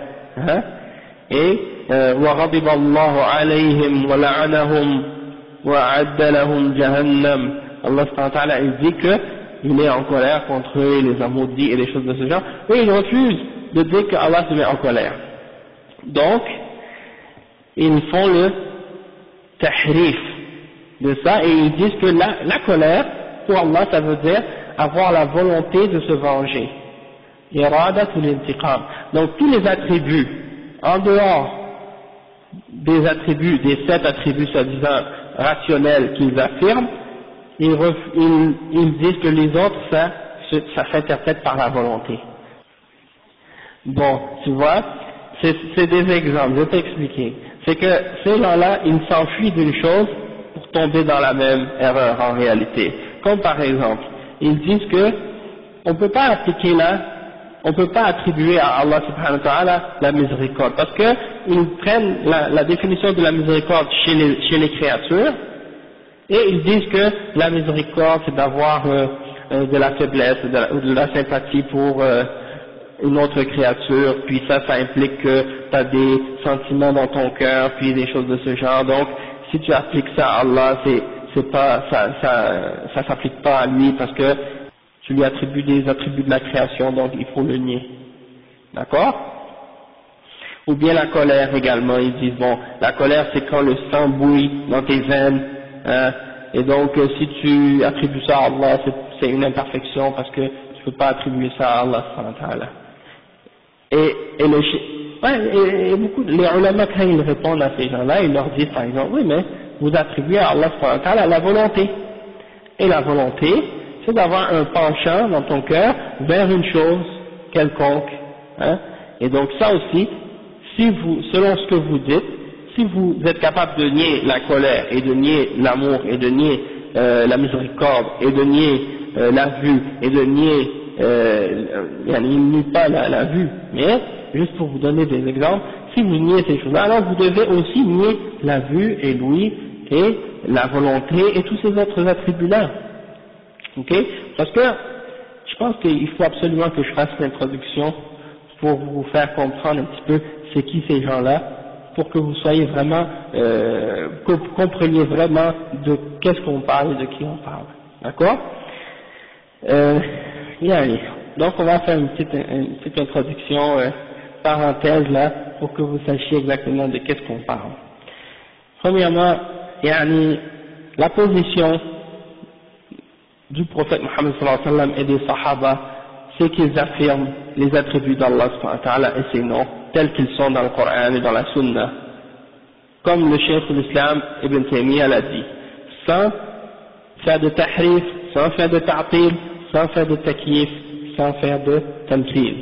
S1: Et wa ghadiba Allahu alayhim wa la'anahum wa a'adda lahum jahannam. Allah subhanahu wa ta'ala il dit que il est en colère contre eux, les a maudits et des choses de ce genre, et ils refusent de dire que Allah se met en colère. Donc ils font le tahrif de ça, et ils disent que la colère pour Allah, ça veut dire avoir la volonté de se venger. Iradatul intiqam. Donc tous les attributs en dehors des attributs, des 7 attributs soi-disant rationnels qu'ils affirment, ils disent que les autres, ça s'interprète par la volonté. Bon, tu vois, c'est des exemples, je vais t'expliquer. C'est que ces gens-là, ils s'enfuient d'une chose pour tomber dans la même erreur en réalité. Comme par exemple, ils disent que on peut pas appliquer on peut pas attribuer à Allah subhanahu wa ta'ala la miséricorde, parce que ils prennent la définition de la miséricorde chez les créatures, et ils disent que la miséricorde c'est d'avoir de la faiblesse, de la sympathie pour une autre créature, puis ça implique que tu as des sentiments dans ton cœur, puis des choses de ce genre. Donc si tu appliques ça à Allah, ça s'applique pas à lui, parce que tu lui attribues des attributs de la création, donc il faut le nier. D'accord? Ou bien la colère également, ils disent bon, la colère c'est quand le sang bouille dans tes veines, et donc si tu attribues ça à Allah, c'est une imperfection, parce que tu peux pas attribuer ça à Allah subhanahu wa ta'ala. Et beaucoup, les ulama, quand ils répondent à ces gens-là, ils leur disent par exemple, oui mais vous attribuez à Allah subhanahu wa ta'ala la volonté, et la volonté c'est d'avoir un penchant dans ton cœur vers une chose quelconque, et donc ça aussi, selon ce que vous dites, si vous êtes capable de nier la colère, et de nier l'amour, et de nier la miséricorde, et de nier la vue, et de nier, il nie pas la vue, mais juste pour vous donner des exemples, si vous niez ces choses-là, alors vous devez aussi nier la vue et l'ouïe, et la volonté, et tous ces autres attributs-là. Ok? Parce que je pense qu'il faut absolument que je fasse l'introduction pour vous faire comprendre un petit peu c'est qui ces gens-là, pour que vous soyez vraiment, que vous compreniez vraiment de qu'est-ce qu'on parle et de qui on parle. D'accord? Donc on va faire une petite introduction, parenthèse là, pour que vous sachiez exactement de qu'est-ce qu'on parle. Premièrement, la position du prophète Mohammed sallallahu alayhi wa sallam et des sahaba, c'est qu'ils affirment les attributs d'Allah subhanahu wa ta'ala et ses noms tels qu'ils sont dans le Coran et dans la Sunna, comme le cheikh de l'islam Ibn Taymiyyah l'a dit, sans faire de tahrif, sans faire de ta'til, sans faire de takyif, sans faire de tamthil.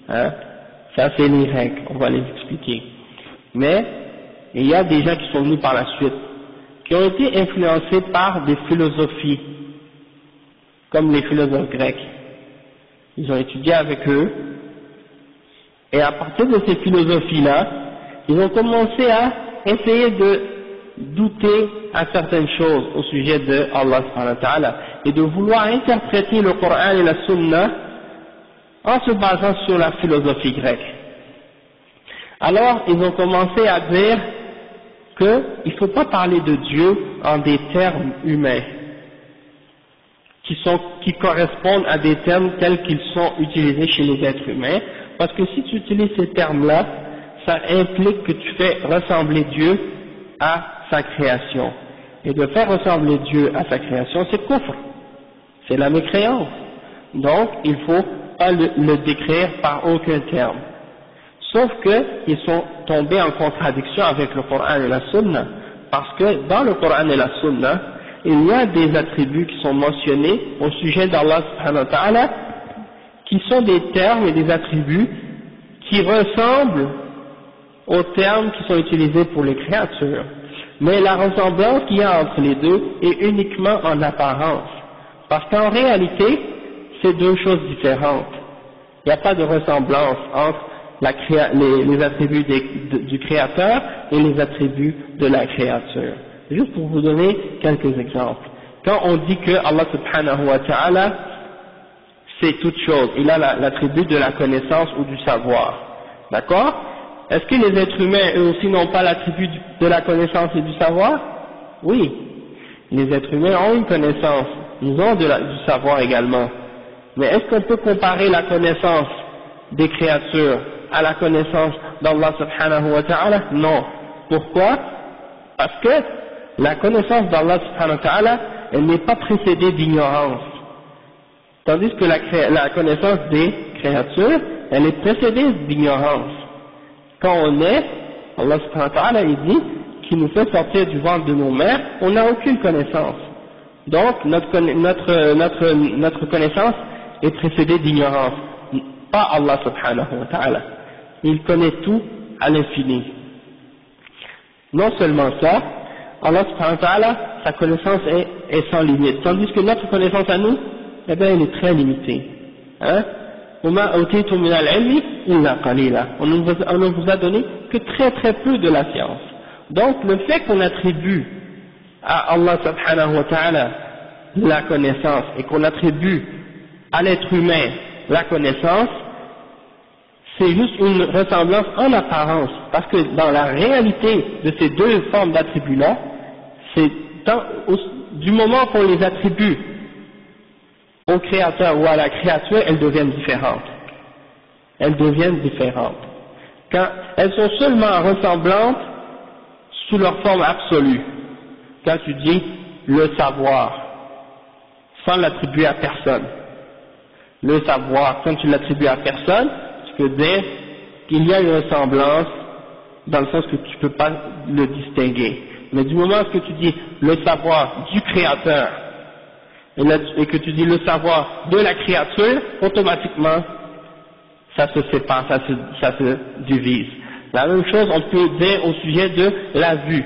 S1: Ça c'est les règles, on va les expliquer. Mais il y a des gens qui sont venus par la suite, qui ont été influencés par des philosophies, comme les philosophes grecs. Ils ont étudié avec eux, et à partir de ces philosophies-là, ils ont commencé à essayer de douter à certaines choses au sujet de Allah subhanahu wa ta'ala, et de vouloir interpréter le Coran et la Sunna en se basant sur la philosophie grecque. Alors, ils ont commencé à dire qu'il ne faut pas parler de Dieu en des termes humains, qui correspondent à des termes tels qu'ils sont utilisés chez les êtres humains, parce que si tu utilises ces termes-là, ça implique que tu fais ressembler Dieu à sa création. Et de faire ressembler Dieu à sa création, c'est kufr, c'est la mécréance. Donc, il faut pas le décrire par aucun terme. Sauf qu'ils sont tombés en contradiction avec le Coran et la Sunna, parce que dans le Coran et la Sunna, il y a des attributs qui sont mentionnés au sujet d'Allah subhanahu wa ta'ala, qui sont des termes et des attributs qui ressemblent aux termes qui sont utilisés pour les créatures. Mais la ressemblance qu'il y a entre les deux est uniquement en apparence, parce qu'en réalité, c'est deux choses différentes. Il n'y a pas de ressemblance entre les attributs du créateur et les attributs de la créature. Juste pour vous donner quelques exemples. Quand on dit que Allah subhanahu wa ta'ala, c'est toute chose, il a l'attribut de la connaissance ou du savoir. D'accord? Est-ce que les êtres humains, eux aussi, n'ont pas l'attribut de la connaissance et du savoir? Oui. Les êtres humains ont une connaissance, ils ont du savoir également. Mais est-ce qu'on peut comparer la connaissance des créatures à la connaissance d'Allah subhanahu wa ta'ala? Non. Pourquoi? Parce que la connaissance d'Allah subhanahu wa ta'ala, elle n'est pas précédée d'ignorance. Tandis que la connaissance des créatures, elle est précédée d'ignorance. Quand on est, Allah subhanahu wa ta'ala, il dit qu'il nous fait sortir du ventre de nos mères, on n'a aucune connaissance. Donc, notre connaissance est précédée d'ignorance. Pas Allah subhanahu wa ta'ala. Il connaît tout à l'infini. Non seulement ça, Allah subhanahu wa ta'ala, sa connaissance est sans limite. Tandis que notre connaissance à nous, eh bien, elle est très limitée. Hein? On ne vous a donné que très très peu de la science. Donc le fait qu'on attribue à Allah subhanahu wa ta'ala la connaissance et qu'on attribue à l'être humain la connaissance, c'est juste une ressemblance en apparence, parce que dans la réalité de ces deux formes d'attributs-là, c'est du moment qu'on les attribue au créateur ou à la créature, elles deviennent différentes. Elles deviennent différentes. Quand elles sont seulement ressemblantes sous leur forme absolue. Quand tu dis le savoir, sans l'attribuer à personne. Le savoir, quand tu l'attribues à personne, tu peux dire qu'il y a une ressemblance dans le sens que tu ne peux pas le distinguer. Mais du moment que tu dis le savoir du créateur et que tu dis le savoir de la créature, automatiquement ça se sépare, ça se divise. La même chose on peut dire au sujet de la vue.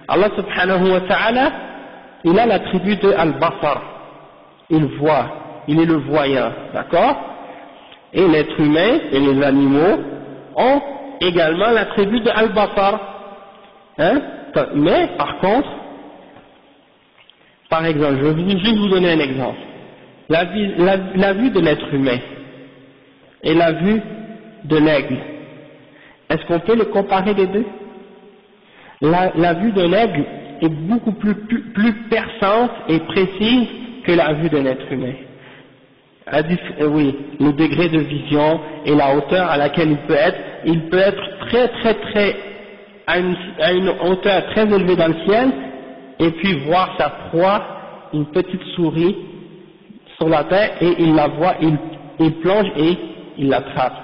S1: Allah subhanahu wa ta'ala, il a l'attribut de al-basar, il voit, il est le voyant, d'accord? Et l'être humain et les animaux ont également l'attribut de al-basar, hein? Mais par contre, par exemple, je vais juste vous donner un exemple. La vue de l'être humain et la vue de l'aigle, est-ce qu'on peut les comparer les deux? La vue de l'aigle est beaucoup plus perçante et précise que la vue de l'être humain. Oui, le degré de vision et la hauteur à laquelle il peut être très à une hauteur très élevée dans le ciel, et puis voir sa proie, une petite souris, sur la terre, et il la voit, il plonge et il l'attrape.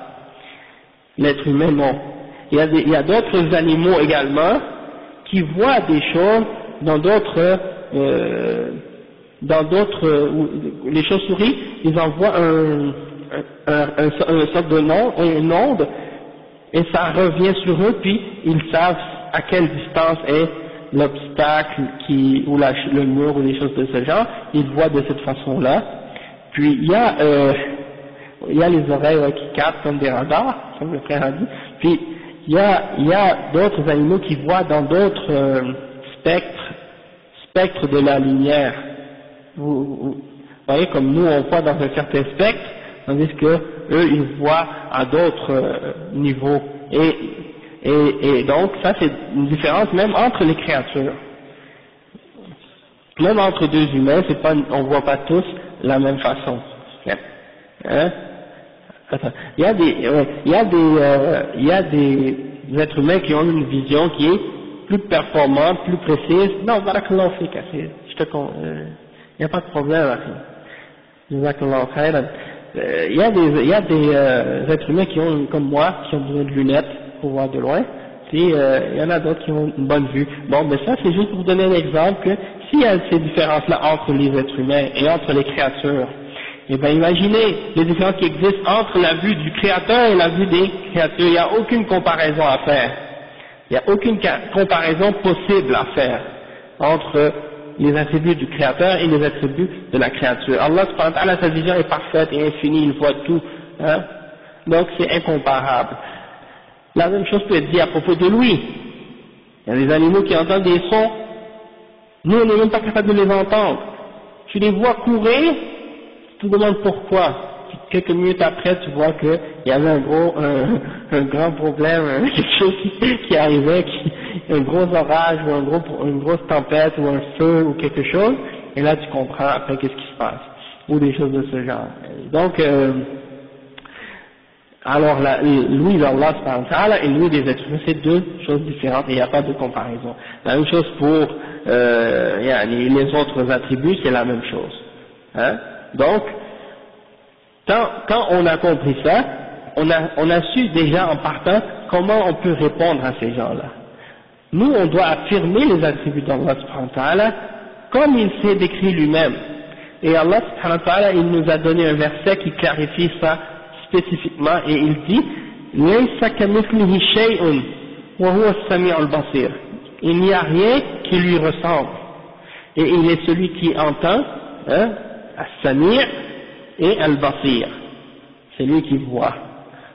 S1: L'être humain, non. Il y a d'autres animaux également qui voient des choses dans d'autres, les chauves-souris, ils envoient un sorte de une onde, et ça revient sur eux, puis ils savent à quelle distance est l'obstacle ou le mur ou des choses de ce genre, ils voient de cette façon-là. Puis il y a les oreilles qui captent comme des radars, comme le frère a dit, puis il y a d'autres animaux qui voient dans d'autres spectres de la lumière. Vous voyez, comme nous on voit dans un certain spectre, tandis que eux ils voient à d'autres niveaux, et donc ça c'est une différence même entre les créatures, même entre deux humains, on voit pas tous la même façon. Il y a êtres humains qui ont une vision qui est plus performante, plus précise. Non, barakallahu fik, il n'y a pas de problème, jazakallahu khairan. Il y a des êtres humains qui ont, comme moi, qui ont besoin de lunettes pour voir de loin, puis il y en a d'autres qui ont une bonne vue. Bon, mais ça c'est juste pour vous donner un exemple que s'il y a ces différences-là entre les êtres humains et entre les créatures, eh bien imaginez les différences qui existent entre la vue du créateur et la vue des créatures, il n'y a aucune comparaison à faire. Il n'y a aucune comparaison possible à faire entre les attributs du créateur et les attributs de la créature. Allah subhanahu wa ta'ala, sa vision est parfaite et infinie, il voit tout, hein? Donc c'est incomparable. La même chose peut être dit à propos de lui. Il y a des animaux qui entendent des sons, nous on n'est même pas capable de les entendre. Tu les vois courir, tu te demandes pourquoi. Quelques minutes après, tu vois qu'il y avait un grand problème, quelque chose qui arrivait, un gros orage ou une grosse tempête ou un feu ou quelque chose, et là tu comprends après qu'est-ce qui se passe, ou des choses de ce genre. Donc, alors l'ouïe d'Allah subhanahu wa ta'ala et l'ouïe des êtres humains, c'est deux choses différentes et il n'y a pas de comparaison. La même chose pour les autres attributs, c'est la même chose. Hein? Donc, quand on a compris ça, on a su déjà en partant comment on peut répondre à ces gens-là. Nous, on doit affirmer les attributs d'Allah subhanahu wa ta'ala comme il s'est décrit lui-même. Et Allah subhanahu wa ta'ala, il nous a donné un verset qui clarifie ça spécifiquement et il dit لَيْسَ كَمِثْلِهِ شَيْءٌ وَهُوَ السَّمِيعُ الْبَصِيرُ. Il n'y a rien qui lui ressemble. Et il est celui qui entend, hein, as-sami' et al-basir, c'est lui qui voit.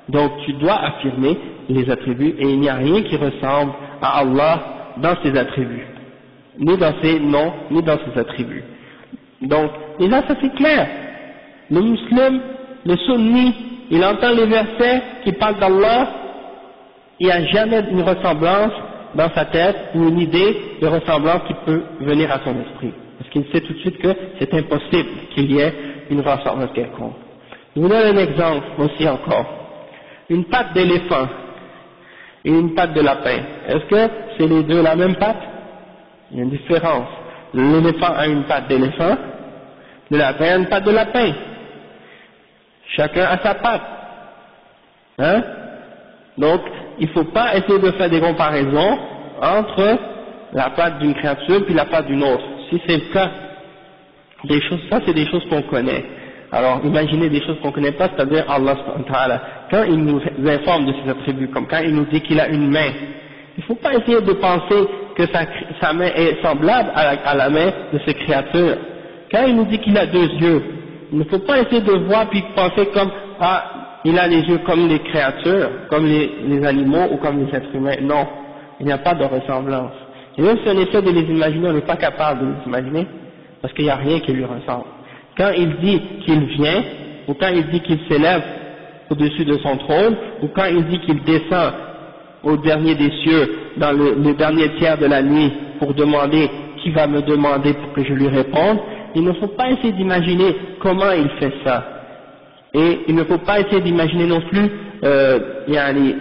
S1: Donc tu dois affirmer les attributs et il n'y a rien qui ressemble à Allah dans ses attributs, ni dans ses noms, ni dans ses attributs. Donc, et là ça c'est clair, le musulman, le sunni, il entend les versets qui parlent d'Allah, il n'y a jamais une ressemblance dans sa tête ou une idée de ressemblance qui peut venir à son esprit, parce qu'il sait tout de suite que c'est impossible qu'il y ait une ressemblance quelconque. Je vous donne un exemple aussi encore. Une patte d'éléphant et une patte de lapin. Est-ce que c'est les deux la même patte? Il y a une différence. L'éléphant a une patte d'éléphant, le lapin a une patte de lapin. Chacun a sa patte. Hein? Donc, il ne faut pas essayer de faire des comparaisons entre la patte d'une créature puis la patte d'une autre. Si c'est le cas, des choses, ça c'est des choses qu'on connaît. Alors imaginez des choses qu'on ne connaît pas, c'est-à-dire Allah subhanahu wa ta'ala, quand il nous informe de ses attributs, comme quand il nous dit qu'il a une main, il ne faut pas essayer de penser que sa main est semblable à la main de ses créatures. Quand il nous dit qu'il a deux yeux, il ne faut pas essayer de voir puis penser comme, ah, il a les yeux comme les créatures, comme les animaux ou comme les êtres humains. Non, il n'y a pas de ressemblance. Et même si on essaie de les imaginer, on n'est pas capable de les imaginer, parce qu'il n'y a rien qui lui ressemble. Quand il dit qu'il vient, ou quand il dit qu'il s'élève au-dessus de son trône, ou quand il dit qu'il descend au dernier des cieux, dans le dernier tiers de la nuit, pour demander qui va me demander pour que je lui réponde, il ne faut pas essayer d'imaginer comment il fait ça. Et il ne faut pas essayer d'imaginer non plus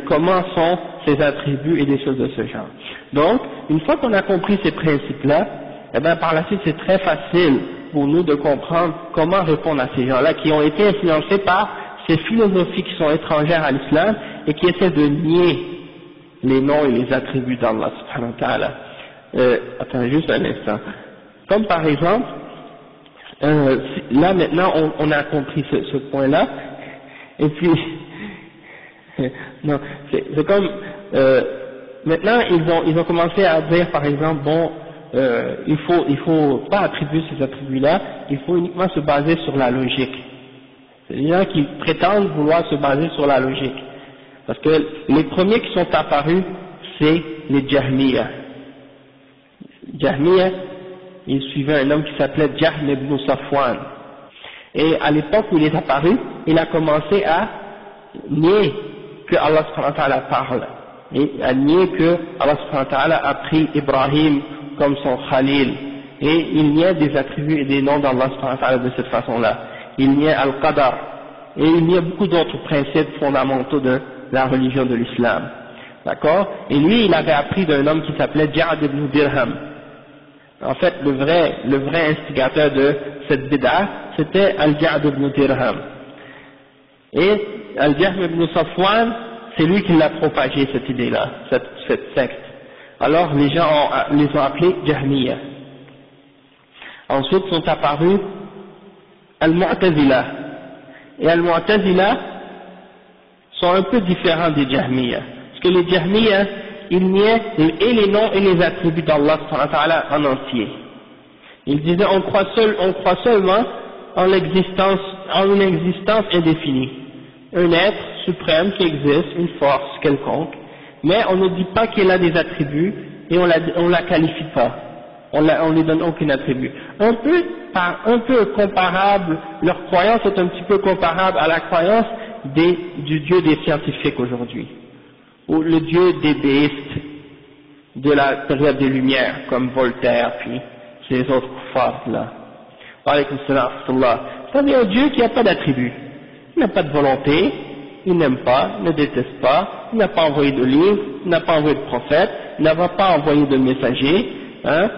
S1: comment sont ses attributs et des choses de ce genre. Donc, une fois qu'on a compris ces principes-là, eh bien par la suite c'est très facile pour nous de comprendre comment répondre à ces gens-là qui ont été influencés par ces philosophies qui sont étrangères à l'islam et qui essaient de nier les noms et les attributs d'Allah subhanahu wa ta'ala. Attends juste un instant. Comme par exemple, là maintenant on a compris ce point-là, et puis non, c'est comme maintenant ils ont commencé à dire par exemple il faut pas attribuer ces attributs-là, il faut uniquement se baser sur la logique. C'est des gens qui prétendent vouloir se baser sur la logique, parce que les premiers qui sont apparus c'est les Jahmiya. Jahmiya, il suivait un homme qui s'appelait Jahm ibn Safwan, et à l'époque où il est apparu, il a commencé à nier que Allah subhanahu wa ta'ala parle, et à nier que Allah subhanahu wa ta'ala a pris Ibrahim comme son Khalil, et il niait des attributs et des noms d'Allah subhanahu wa ta'ala de cette façon-là. Il niait Al-Qadar, et il niait beaucoup d'autres principes fondamentaux de la religion de l'islam. d'accord, et lui il avait appris d'un homme qui s'appelait Ja'd ibn Dirham. En fait le vrai instigateur de cette bid'a c'était Al-Ja'd ibn Dirham, et Al-Jahm ibn Safwan c'est lui qui l'a propagé cette idée-là, cette secte. Alors les gens les ont appelés Jahmiya. Ensuite sont apparus Al-Mu'tazila, et Al-Mu'tazila sont un peu différents des Jahmiya, parce que les Jahmiya ils niaient et les noms et les attributs d'Allah en entier. Ils disaient on croit seulement en une existence indéfinie, un être suprême qui existe, une force quelconque, mais on ne dit pas qu'il a des attributs et on la qualifie pas, on lui donne aucun attribut. Un peu comparable, leur croyance est un petit peu comparable à la croyance du Dieu des scientifiques aujourd'hui, ou le Dieu des déistes de la période des Lumières, comme Voltaire, puis ces autres kuffars là. Alaykoum salam wa rahmatullah. C'est-à-dire un Dieu qui n'a pas d'attribut, il n'a pas de volonté, il n'aime pas, ne déteste pas, il n'a pas envoyé de livre, il n'a pas envoyé de prophète, il n'a pas envoyé de messager, hein,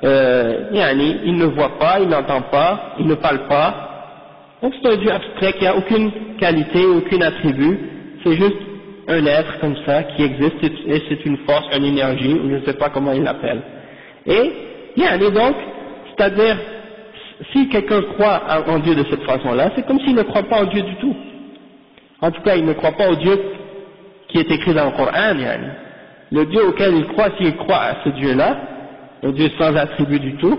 S1: il ne voit pas, il n'entend pas, il ne parle pas. Donc c'est un Dieu abstrait qui n'a aucune qualité, aucun attribut, c'est juste un être comme ça qui existe et c'est une force, une énergie, ou je ne sais pas comment il l'appelle. Et donc, c'est-à-dire, si quelqu'un croit en Dieu de cette façon-là, c'est comme s'il ne croit pas en Dieu du tout. En tout cas, il ne croit pas au Dieu qui est écrit dans le Coran. Le Dieu auquel il croit, s'il croit à ce Dieu-là, un Dieu sans attribut du tout,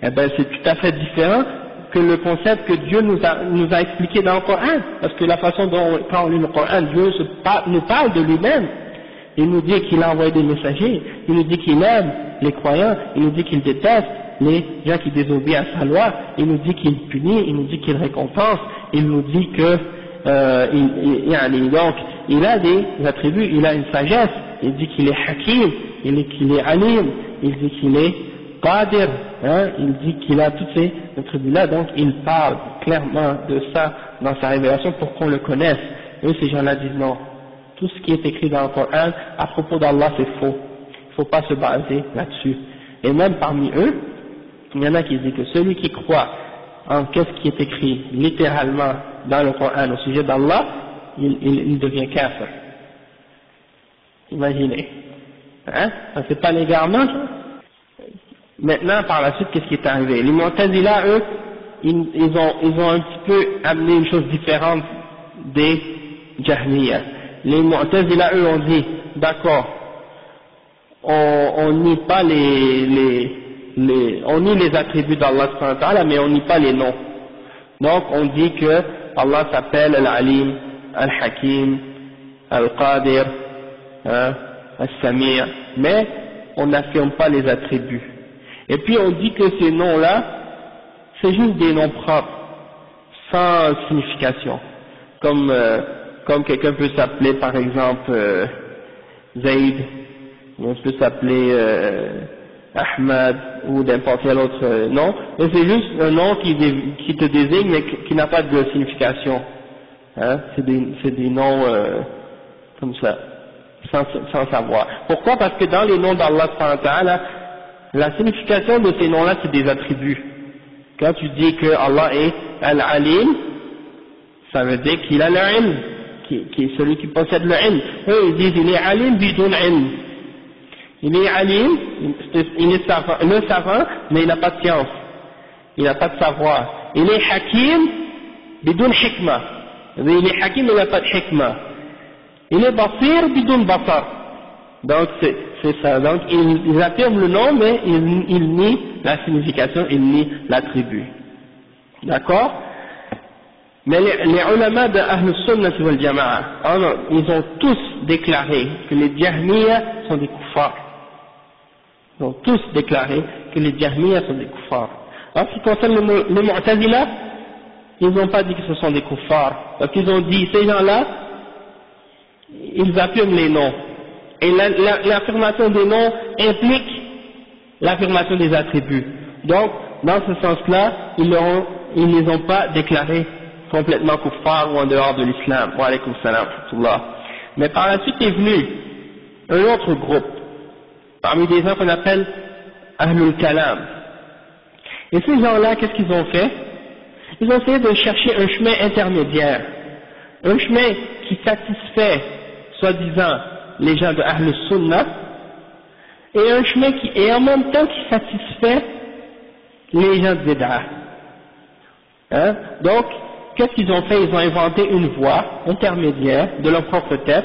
S1: eh ben c'est tout à fait différent que le concept que Dieu nous a expliqué dans le Coran. Parce que la façon dont, quand on lit le Coran, Dieu nous parle de lui-même. Il nous dit qu'il a envoyé des messagers, il nous dit qu'il aime les croyants, il nous dit qu'il déteste les gens qui désobéissent à sa loi, il nous dit qu'il punit, il nous dit qu'il récompense, il nous dit que donc il a des attributs, il a une sagesse, il dit qu'il est hakim, il dit qu'il est alim, il dit qu'il est qadir, il dit qu'il a tous ces attributs-là, donc il parle clairement de ça dans sa révélation pour qu'on le connaisse. Eux, ces gens-là disent non, tout ce qui est écrit dans le Coran à propos d'Allah c'est faux, il ne faut pas se baser là-dessus. Et même parmi eux, il y en a qui disent que celui qui croit en qu'est-ce qui est écrit littéralement dans le Coran au sujet d'Allah, il devient kafir. Imaginez. Ça c'est pas l'égarement, ça? Maintenant, par la suite, qu'est-ce qui est arrivé? Les Mu'tazila, eux, ils ont un petit peu amené une chose différente des Jahmiya. Les Mu'tazila, eux, ont dit, d'accord, on nie pas on nie les attributs d'Allah subhanahu wa ta'ala, mais on nie pas les noms. Donc, on dit que Allah s'appelle Al-Alim, Al-Hakim, Al-Qadir, Al-Samir, mais on n'affirme pas les attributs. Et puis on dit que ces noms-là, c'est juste des noms propres, sans signification. Comme quelqu'un peut s'appeler par exemple Zayd, ou on peut s'appeler Ahmad, ou n'importe quel autre nom, mais c'est juste un nom qui te désigne mais qui n'a pas de signification. C'est des noms comme ça, sans savoir. Pourquoi? Parce que dans les noms d'Allah subhanahu wa ta'ala, la signification de ces noms-là, c'est des attributs. Quand tu dis que Allah est Al-Alim, ça veut dire qu'il a le ilm, qui est celui qui possède le ilm. Eux, ils disent, il est Alim bidun ilm. Il est Alim, il est savant, le savant, mais il n'a pas de science. Il n'a pas de savoir. Il est Hakim bidun hikma. Il est Hakim, mais il n'a pas de hikma. Il est Basir bidun basar. Donc c'est ça, donc ils affirment le nom mais ils nient la signification, ils nient l'attribut. D'accord? Mais les ulama de Ahl Sunnah wal Jama'a, ils ont tous déclaré que les Jahmiya sont des kuffars. Ils ont tous déclaré que les Jahmiya sont des kuffars. En ce qui concerne les Mu'tazila, ils n'ont pas dit que ce sont des kuffars, parce qu'ils ont dit ces gens-là, ils affirment les noms. Et l'affirmation des noms implique l'affirmation des attributs. Donc, dans ce sens-là, ils ne les ont pas déclarés complètement kuffars ou en dehors de l'islam. Wa alaykum salam wa rahmatullah. Mais par la suite est venu un autre groupe, parmi des gens qu'on appelle Ahlul Kalam. Et ces gens-là, qu'est-ce qu'ils ont fait? Ils ont essayé de chercher un chemin intermédiaire, un chemin qui satisfait, soi-disant, les gens de Ahlus Sunnah, et un chemin qui est en même temps qui satisfait les gens de Bid'ah. Hein? Donc, qu'est-ce qu'ils ont fait? Ils ont inventé une voie intermédiaire de leur propre tête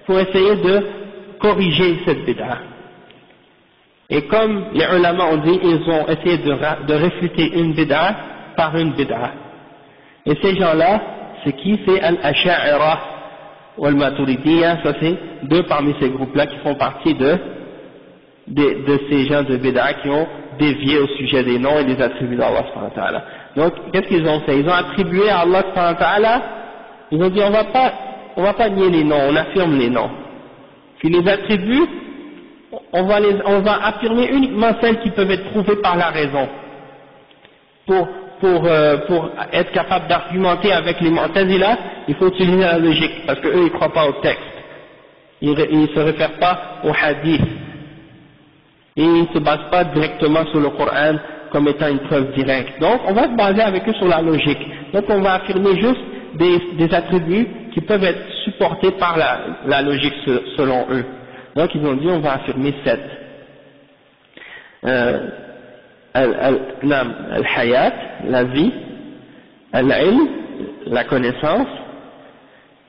S1: pour essayer de corriger cette Bid'ah. Et comme les ulama ont dit, ils ont essayé de réfuter une Bid'ah par une Bid'ah. Et ces gens-là, c'est qui? C'est Al-Asha'ira ou Al-Maturidiyya. Ça c'est deux parmi ces groupes-là qui font partie de ces gens de Bid'ah qui ont dévié au sujet des noms et des attributs d'Allah subhanahu wa ta'ala. Donc, qu'est-ce qu'ils ont fait? Ils ont attribué à Allah subhanahu wa ta'ala, ils ont dit on va pas nier les noms, on affirme les noms. Puis les attributs, on va affirmer uniquement celles qui peuvent être prouvées par la raison. Pour être capable d'argumenter avec les Mu'tazila, il faut utiliser la logique, parce que eux ils croient pas au texte. Ils se réfèrent pas au hadith. Et ils ne se basent pas directement sur le Coran comme étant une preuve directe. Donc on va se baser avec eux sur la logique. Donc on va affirmer juste des attributs qui peuvent être supportés par la logique selon eux. Donc ils ont dit on va affirmer 7. Al-Hayat, la vie, Al-Ilm, la connaissance,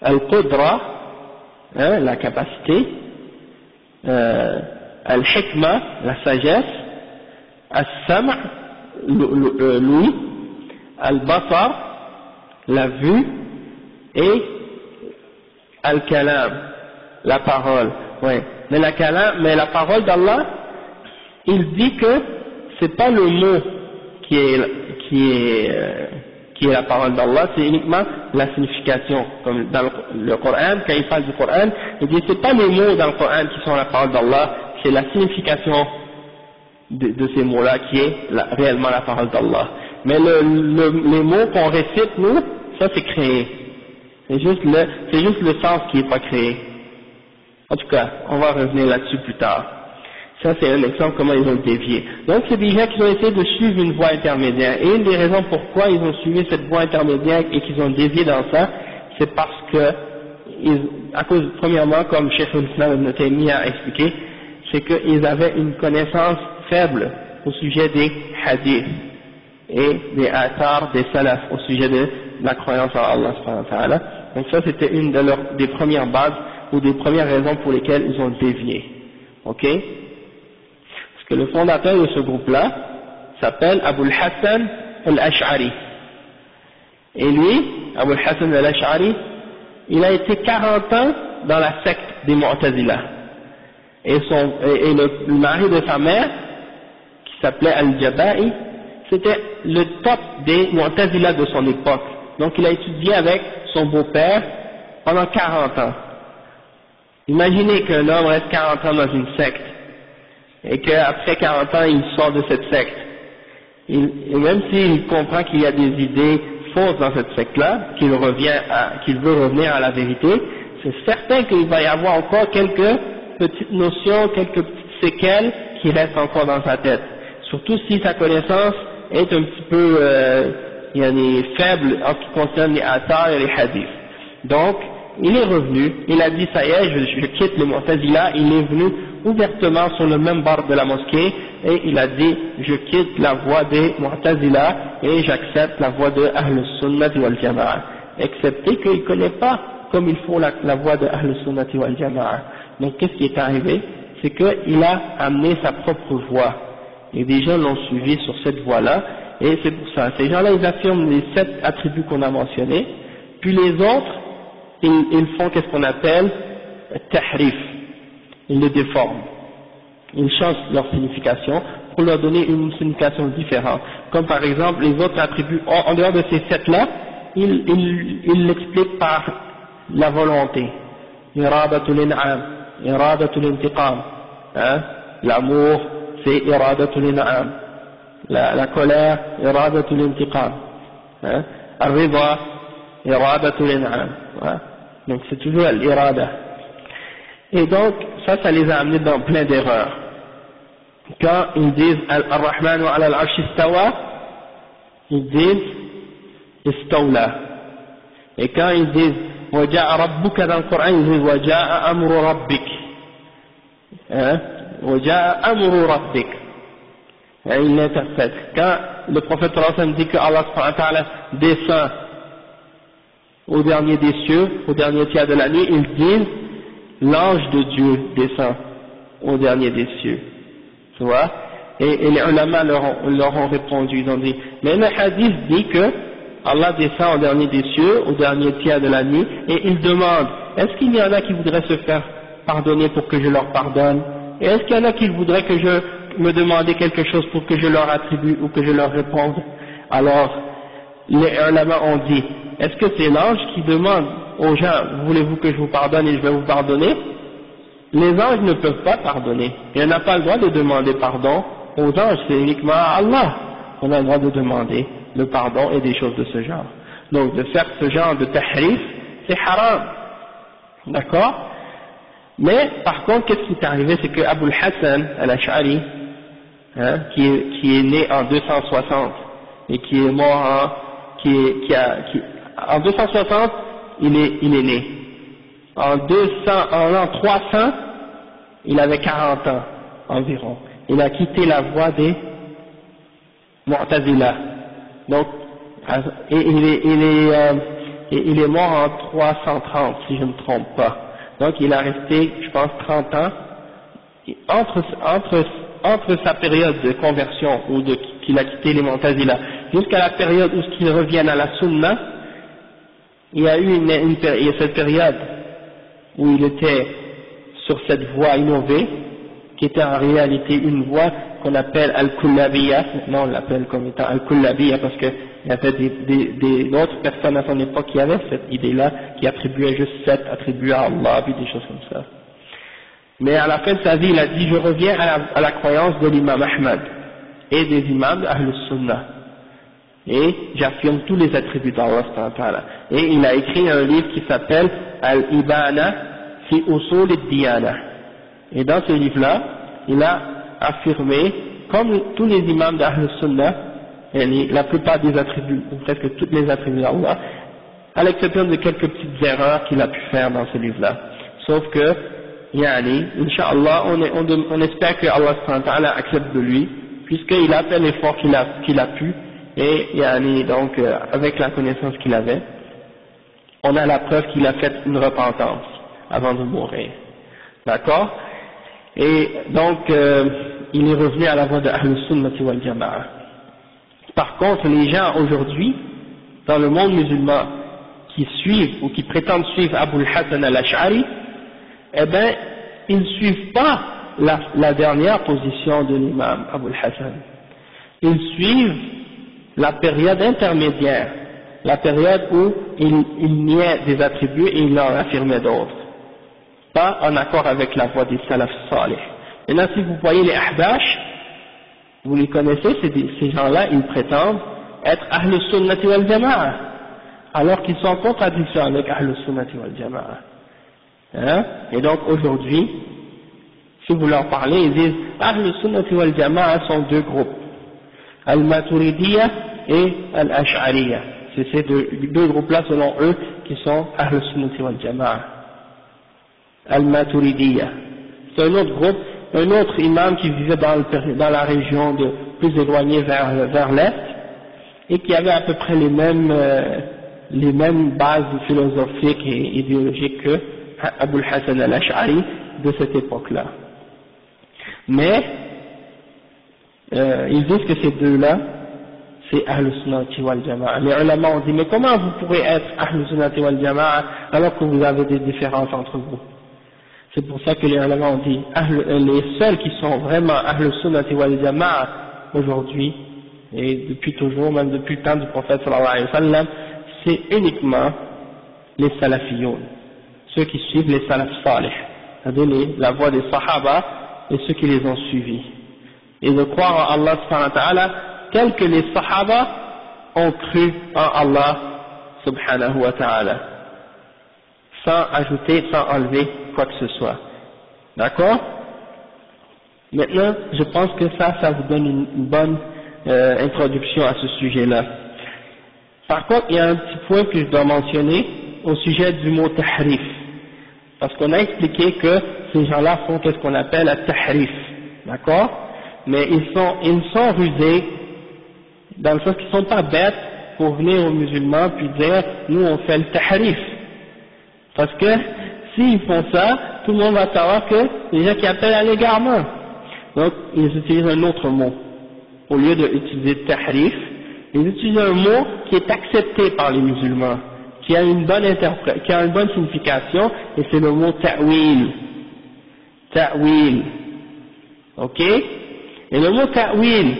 S1: Al-Qudra, la capacité, Al-Hikmah, la sagesse, Al-Sam', l'ouïe, Al-Basar, la vue, et Al-Kalam, la parole. Ouais. Mais la parole d'Allah, il dit que c'est pas le mot qui est la parole d'Allah, c'est uniquement la signification. Comme dans le Coran, quand il parle du Coran, il dit c'est pas les mots dans le Coran qui sont la parole d'Allah, c'est la signification de ces mots-là qui est réellement la parole d'Allah. Mais les mots qu'on récite, nous, ça c'est créé. C'est juste le sens qui n'est pas créé. En tout cas, on va revenir là-dessus plus tard. Ça c'est un exemple comment ils ont dévié. Donc c'est des gens qui ont essayé de suivre une voie intermédiaire. Et une des raisons pourquoi ils ont suivi cette voie intermédiaire et qu'ils ont dévié dans ça, c'est parce que, à cause, premièrement, comme Cheikh al-Islam ibn Taymiyyah a expliqué, c'est qu'ils avaient une connaissance faible au sujet des hadiths et des athars des salafs au sujet de la croyance en Allah subhanahu wa ta'ala. Donc ça c'était une des premières bases ou des premières raisons pour lesquelles ils ont dévié. Ok? Parce que le fondateur de ce groupe-là s'appelle Abu al-Hassan al-Ash'ari. Et lui, Abu al-Hassan al-Ash'ari, il a été 40 ans dans la secte des Mu'tazila. Et le mari de sa mère, qui s'appelait Al-Jaba'i, c'était le top des Mu'tazila de son époque. Donc il a étudié avec son beau-père pendant 40 ans. Imaginez qu'un homme reste 40 ans dans une secte, et qu'après 40 ans il sort de cette secte. Et même s'il comprend qu'il y a des idées fausses dans cette secte-là, qu'il veut revenir à la vérité, c'est certain qu'il va y avoir encore quelques petites notions, quelques petites séquelles qui restent encore dans sa tête. Surtout si sa connaissance est un petit peu faible en ce qui concerne les athars et les hadiths. Donc, il est revenu, il a dit ça y est, je quitte le Mu'tazila, il est venu ouvertement sur le même bord de la mosquée et il a dit je quitte la voie des Mu'tazila et j'accepte la voie de Ahlus Sunnah wal Jama'a, excepté qu'il ne connaît pas comme il faut la voie de Ahlus Sunnah wal Jama'a. Donc qu'est-ce qui est arrivé? C'est qu'il a amené sa propre voie et des gens l'ont suivi sur cette voie-là, et c'est pour ça, ces gens-là ils affirment les 7 attributs qu'on a mentionnés, puis les autres ils font qu'est-ce qu'on appelle tahrif, ils le déforment, ils changent leur signification pour leur donner une signification différente. Comme par exemple les autres attributs, en dehors de ces 7-là, ils l'expliquent par la volonté, iradatul in'am, iradatul intiqam, l'amour c'est iradatul in'am, la colère, iradatul intiqam, al-rida, iradatul in'am. Donc c'est toujours l'irada. Et donc ça les a amenés dans plein d'erreurs. Quand ils disent Ar-Rahman wa ala al-Arsh istawa, ils disent Istawla. Et quand ils disent Waja'a Rabbuka dans le Coran, ils disent Waja'a Amru Rabbik. Waja'a Amru Rabbik. Ils l'interprètent. Quand le prophète sallallahu alayhi wa sallam dit que Allah subhanahu wa ta'ala descend au dernier des cieux, au dernier tiers de la nuit, ils disent l'ange de Dieu descend au dernier des cieux. Tu vois? Et les ulama leur ont répondu, ils ont dit, mais le hadith dit que Allah descend au dernier des cieux, au dernier tiers de la nuit, et il demande, est-ce qu'il y en a qui voudraient se faire pardonner pour que je leur pardonne? Et est-ce qu'il y en a qui voudraient que je me demande quelque chose pour que je leur attribue ou que je leur réponde? Alors, les ulama ont dit, est-ce que c'est l'ange qui demande aux gens, voulez-vous que je vous pardonne et je vais vous pardonner? Les anges ne peuvent pas pardonner. Et on n'a pas le droit de demander pardon aux anges, c'est uniquement à Allah qu'on a le droit de demander le pardon et des choses de ce genre. Donc de faire ce genre de tahrif, c'est haram. D'accord? Mais par contre, qu'est-ce qui est arrivé? C'est que Abu al-Hassan al-Ash'ari, qui est né en 260 et qui est mort en 260, il est né. En l'an 300, il avait 40 ans environ. Il a quitté la voie des Mu'tazila. Donc, et il est mort en 330, si je ne me trompe pas. Donc, il a resté, je pense, 30 ans. Entre sa période de conversion, ou qu'il a quitté les Mu'tazila, jusqu'à la période où il revienne à la Sunna, il y a eu cette période où il était sur cette voie innovée, qui était en réalité une voie qu'on appelle Al-Kullabiyya. Maintenant on l'appelle comme étant Al-Kullabiyya parce qu'il y avait d'autres personnes à son époque qui avaient cette idée-là, qui attribuaient juste 7 attributs à Allah, puis des choses comme ça. Mais à la fin de sa vie, il a dit, je reviens à la croyance de l'imam Ahmad et des imams d'Ahl Sunnah. Et j'affirme tous les attributs d'Allah. Et il a écrit un livre qui s'appelle Al-Ibana fi Usul al-Diyana. Et dans ce livre-là, il a affirmé, comme tous les imams d'Ahl Sunnah, la plupart des attributs, ou presque tous les attributs d'Allah, à l'exception de quelques petites erreurs qu'il a pu faire dans ce livre-là. Sauf que, Inch'Allah, on espère que Allah accepte de lui, puisqu'il a fait l'effort qu'il a pu, et donc avec la connaissance qu'il avait, on a la preuve qu'il a fait une repentance avant de mourir. D'accord? Et donc il est revenu à la voie de Ahl Sunnah wal Jama'a. Par contre, les gens aujourd'hui, dans le monde musulman, qui suivent ou qui prétendent suivre Abu al-Hassan al-Ash'ari, eh bien, ils ne suivent pas la dernière position de l'imam Abu al-Hassan. Ils suivent la période intermédiaire, la période où il niait des attributs et il en affirmait d'autres, pas en accord avec la voie des salaf salih. Maintenant, si vous voyez les Ahbash, vous les connaissez, ces gens-là, ils prétendent être Ahl Sunnati wal Jama'a, alors qu'ils sont en contradiction avec Ahl Sunnati wal Jama'a. Et donc aujourd'hui, si vous leur parlez, ils disent Ahl Sunnati wal Jama'a sont deux groupes, Al-Maturidiyya et Al-Ash'ariyya. C'est ces deux groupes-là, selon eux, qui sont Ahl Sunnati wal Jama'a. Al-Maturidiyya. C'est un autre groupe, un autre imam qui vivait dans la région plus éloignée vers l'est, et qui avait à peu près les mêmes bases philosophiques et idéologiques que Abu al-Hassan al-Ash'ari de cette époque-là. Mais ils disent que ces deux-là, c'est Ahl Sunnati wal Jama'a. Les ulama ont dit, mais comment vous pourrez être Ahl Sunnati wal Jama'a alors que vous avez des différences entre vous? C'est pour ça que les ulama ont dit, les seuls qui sont vraiment Ahl Sunnati wal Jama'a aujourd'hui, et depuis toujours, même depuis le temps du prophète sallallahu alayhi wa sallam, c'est uniquement les salafiyoun, ceux qui suivent les salaf salih, c'est-à-dire la voie des sahaba et ceux qui les ont suivis. Et de croire en Allah subhanahu wa ta'ala tel que les sahaba ont cru en Allah subhanahu wa ta'ala, sans ajouter, sans enlever quoi que ce soit. D'accord? Maintenant, je pense que ça vous donne une bonne introduction à ce sujet-là. Par contre, il y a un petit point que je dois mentionner au sujet du mot tahrif. Parce qu'on a expliqué que ces gens-là font ce qu'on appelle un tahrif. D'accord? Mais ils sont rusés, dans le sens qu'ils ne sont pas bêtes pour venir aux musulmans puis dire, nous on fait le tahrif. Parce que s'ils font ça, tout le monde va savoir que les gens qui appellent à l'égarement. Donc, ils utilisent un autre mot. Au lieu d'utiliser tahrif, ils utilisent un mot qui est accepté par les musulmans, qui a une bonne signification, et c'est le mot ta'wil. Ta'wil. Ok? Et le mot ta'wil,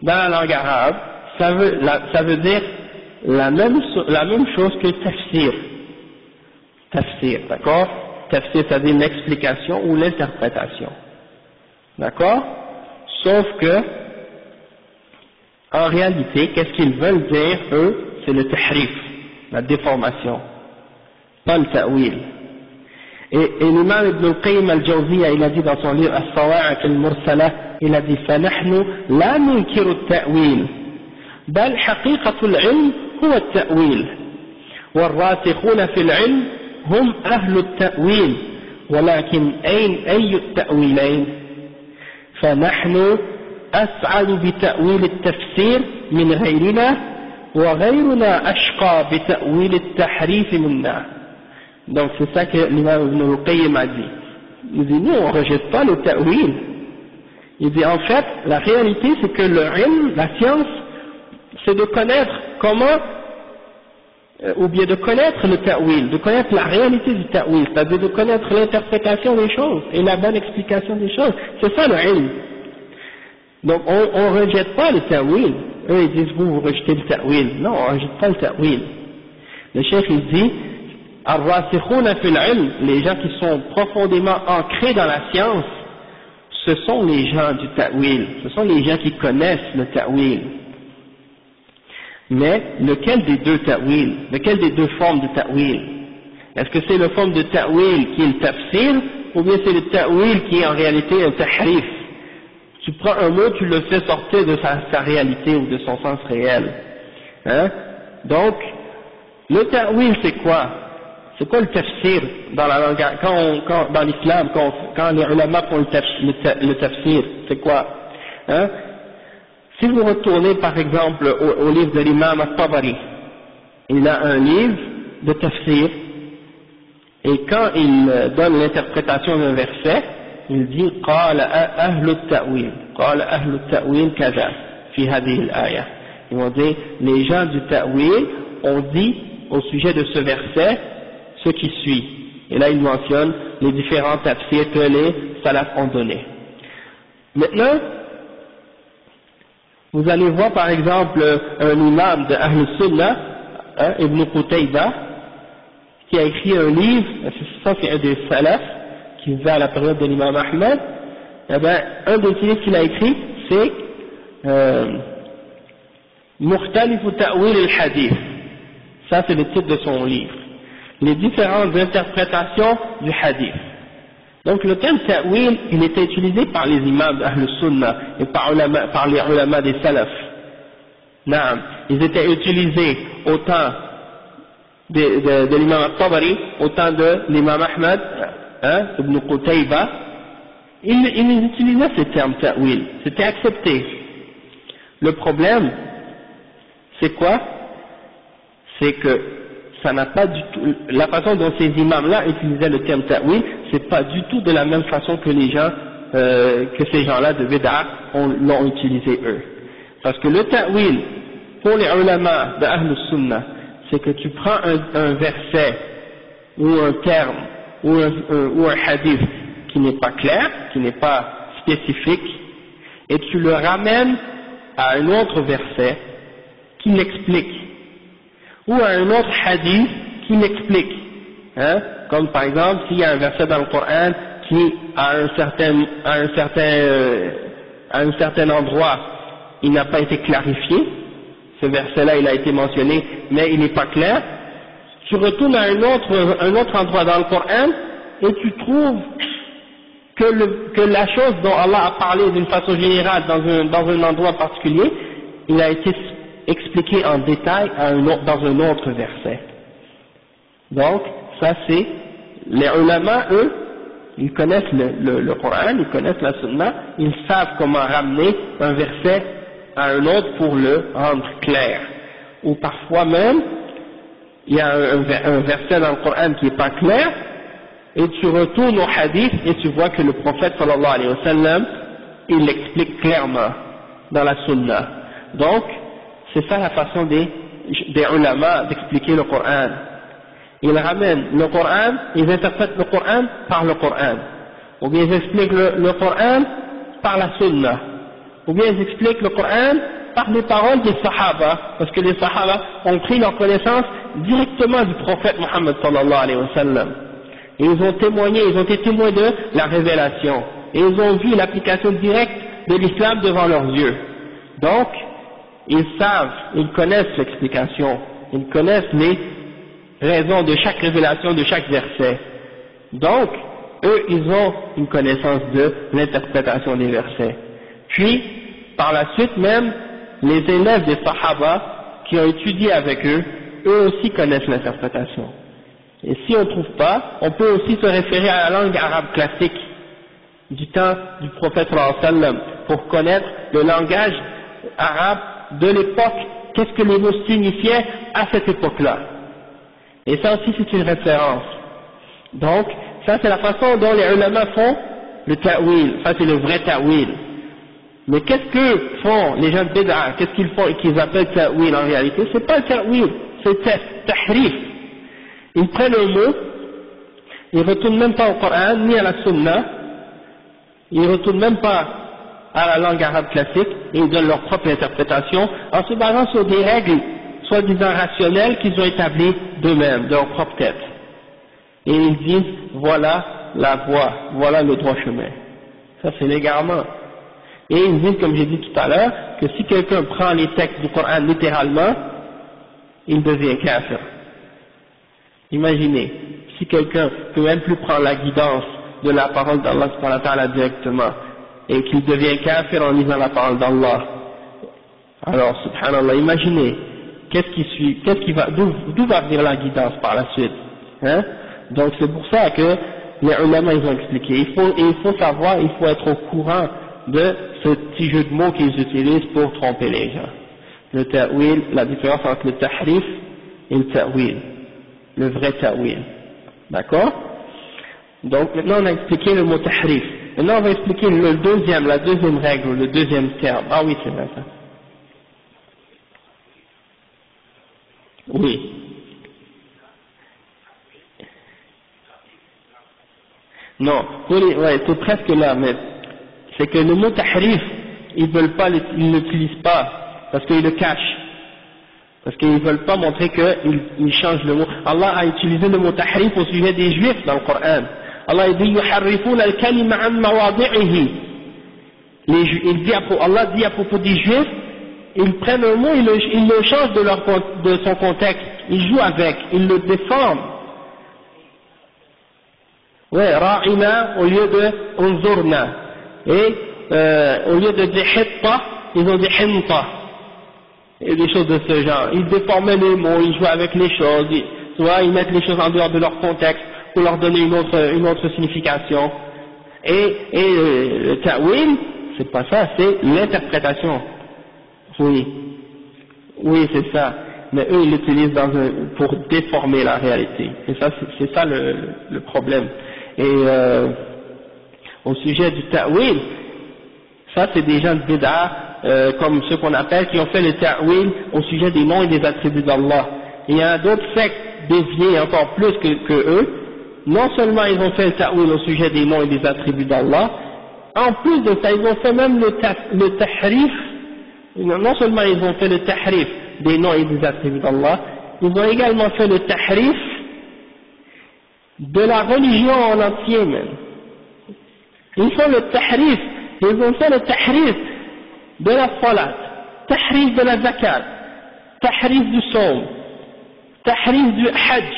S1: dans la langue arabe, ça veut dire la même chose que tafsir. Tafsir, d'accord? Tafsir, c'est-à-dire l'explication ou l'interprétation. D'accord? Sauf que, en réalité, qu'est-ce qu'ils veulent dire, eux? C'est le tahrif, la déformation, pas le ta'wil. Et l'imam Ibn al-Qayyim al-Jawziyya, il a dit dans son livre As-Sawa'iq al-Mursala, il a dit فَنَحْنُ لَا نُنْكِرُ التَّأْوِيلِ بل حقيقة العلم هو التأويل والراسخون في العلم هم أهل التأويل ولكن أي التأويلين فنحن أسعد بتأويل التفسير من غيرنا وغيرنا أشقى بتأويل التحريف منا. Donc c'est ça que l'imam Ibn al-Qayyim a dit. Il dit, nous on ne rejette pas le ta'wil. Il dit, en fait, la réalité c'est que le ilm, la science, c'est de connaître comment, ou bien de connaître le ta'wil, de connaître la réalité du ta'wil, c'est-à-dire de connaître l'interprétation des choses et la bonne explication des choses. C'est ça le ilm. Donc on ne rejette pas le ta'wil. Eux ils disent, vous rejetez le ta'wil. Non, on ne rejette pas le ta'wil. Le cheikh il dit, Ar-Rasikhuna fil ilm, les gens qui sont profondément ancrés dans la science, ce sont les gens du ta'wil, ce sont les gens qui connaissent le ta'wil. Mais lequel des deux ta'wil, lequel des deux formes de ta'wil? Est-ce que c'est la forme de ta'wil qui est le tafsir, ou bien c'est le ta'wil qui est en réalité un tahrif? Tu prends un mot, tu le fais sortir de sa réalité ou de son sens réel. Hein? Donc, le ta'wil c'est quoi? C'est quoi le tafsir dans la langue, dans l'islam, quand les ulama font le tafsir, c'est quoi? Hein? Si vous retournez par exemple au livre de l'imam al-Tabari, il a un livre de tafsir, et quand il donne l'interprétation d'un verset, il dit قال أهل التأويل قال أهل التأويل كذا في هذه الآية. Ils vont dire les gens du ta'wil ont dit au sujet de ce verset ce qui suit. Et là il mentionne les différents tafsirs que les salafs ont donnés. Maintenant, vous allez voir par exemple un imam de Ahl Sunnah, Ibn Qutayba, qui a écrit un livre, ça c'est un des salafs, qui vivait à la période de l'imam Ahmed. Eh ben, un des livres qu'il a écrit, c'est Mukhtalifu Ta'wil al-Hadith. Ça c'est le titre de son livre. Les différentes interprétations du hadith. Donc le terme ta'wil, il était utilisé par les imams d'Ahl Sunnah et par les ulama des salafs. Naam, ils étaient utilisés au temps de l'imam al-Tabari, au temps de l'imam Ahmad, Ibn Qutayba. Ils utilisaient ces termes ta'wil, c'était accepté. Le problème, c'est quoi? C'est que ça n'a pas du tout, la façon dont ces imams-là utilisaient le terme ta'wil, c'est pas du tout de la même façon que les gens, que ces gens-là de Bid'a l'ont utilisé eux. Parce que le ta'wil, pour les ulama de Ahl Sunnah, c'est que tu prends un verset, ou un terme, ou un hadith qui n'est pas clair, qui n'est pas spécifique, et tu le ramènes à un autre verset qui l'explique, ou à un autre hadith qui l'explique, hein? Comme par exemple s'il y a un verset dans le Coran qui à un certain endroit il n'a pas été clarifié, ce verset là il a été mentionné mais il n'est pas clair, tu retournes à un autre endroit dans le Coran et tu trouves que la chose dont Allah a parlé d'une façon générale dans un endroit particulier, il a été expliqué en détail dans un autre verset. Donc, ça c'est, les ulama, eux, ils connaissent le Coran, ils connaissent la Sunna, ils savent comment ramener un verset à un autre pour le rendre clair. Ou parfois même, il y a un verset dans le Coran qui n'est pas clair, et tu retournes au hadith et tu vois que le prophète sallallahu alayhi wa sallam, il l'explique clairement dans la Sunna. Donc, c'est ça la façon des ulama d'expliquer le Coran. Ils ramènent le Coran, ils interprètent le Coran par le Coran. Ou bien ils expliquent le Coran par la Sunna. Ou bien ils expliquent le Coran par les paroles des Sahaba, parce que les Sahaba ont pris leur connaissance directement du prophète Muhammad sallallahu alayhi wa sallam. Et ils ont témoigné, ils ont été témoins de la révélation. Et ils ont vu l'application directe de l'islam devant leurs yeux. Donc, ils savent, ils connaissent l'explication, ils connaissent les raisons de chaque révélation, de chaque verset. Donc, eux, ils ont une connaissance de l'interprétation des versets. Puis, par la suite même, les élèves des Sahaba qui ont étudié avec eux, eux aussi connaissent l'interprétation. Et si on ne trouve pas, on peut aussi se référer à la langue arabe classique du temps du prophète sallallahu alayhi wa sallam pour connaître le langage arabe de l'époque, qu'est-ce que les mots signifiaient à cette époque-là. Et ça aussi c'est une référence. Donc, ça c'est la façon dont les ulama font le ta'wil, ça c'est le vrai ta'wil. Mais qu'est-ce que font les gens de bid'a, qu'est-ce qu'ils font et qu'ils appellent ta'wil en réalité? C'est pas le ta'wil, c'est tahrif. Ils prennent un mot, ils ne retournent même pas au Coran, ni à la Sunna, ils ne retournent même pas à la langue arabe classique, et ils donnent leur propre interprétation, en se basant sur des règles, soi-disant rationnelles, qu'ils ont établies d'eux-mêmes, de leur propre tête. Et ils disent, voilà la voie, voilà le droit chemin. Ça c'est l'égarement. Et ils disent, comme j'ai dit tout à l'heure, que si quelqu'un prend les textes du Coran littéralement, il devient kafir. Imaginez, si quelqu'un peut même plus prendre la guidance de la parole d'Allah subhanahu wa ta'ala directement, et qu'il devient kafir en lisant la parole d'Allah, alors subhanallah, imaginez, d'où va venir la guidance par la suite, hein? Donc c'est pour ça que les ulama ils ont expliqué, il faut savoir, il faut être au courant de ce petit jeu de mots qu'ils utilisent pour tromper les gens. Le ta'wil, la différence entre le tahrif et le ta'wil. Le vrai ta'wil. D'accord? Donc maintenant on a expliqué le mot tahrif. Maintenant on va expliquer la deuxième règle, le deuxième terme. Ah oui, c'est vrai ça. Oui. Non, ouais, c'est presque là, mais c'est que le mot tahrif, ils ne l'utilisent pas, parce qu'ils le cachent. Parce qu'ils ne veulent pas montrer qu'ils changent le mot. Allah a utilisé le mot tahrif au sujet des juifs dans le Coran. Allah dit yuharrifuna al-kalima an mawadi'ihi. Allah dit à propos des juifs, ils prennent un mot, ils le changent de son contexte, ils jouent avec, ils le déforment. Ouais, ra'ina au lieu de unzurna. Et au lieu de dire hitta, ils ont dit hinta. Et des choses de ce genre. Ils déformaient les mots, ils jouaient avec les choses, ils mettent les choses en dehors de leur contexte pour leur donner une autre signification. Et le ta'wil, c'est pas ça, c'est l'interprétation. Oui, c'est ça. Mais eux, ils l'utilisent pour déformer la réalité. Et ça, c'est ça le problème. Et au sujet du ta'wil, ça c'est des gens de bid'a, comme ceux qu'on appelle, qui ont fait le ta'wil au sujet des noms et des attributs d'Allah. Il y a d'autres sectes déviées encore plus que eux. Non seulement ils ont fait le ta'wil au sujet des noms et des attributs d'Allah, en plus de ça, ils ont fait même le tahrif. Non seulement ils ont fait le tahrif des noms et des attributs d'Allah, ils ont également fait le tahrif de la religion en entier même. Ils font le tahrif, ils ont fait le tahrif de la salat, tahrif de la zakat, tahrif du saum, tahrif du hajj,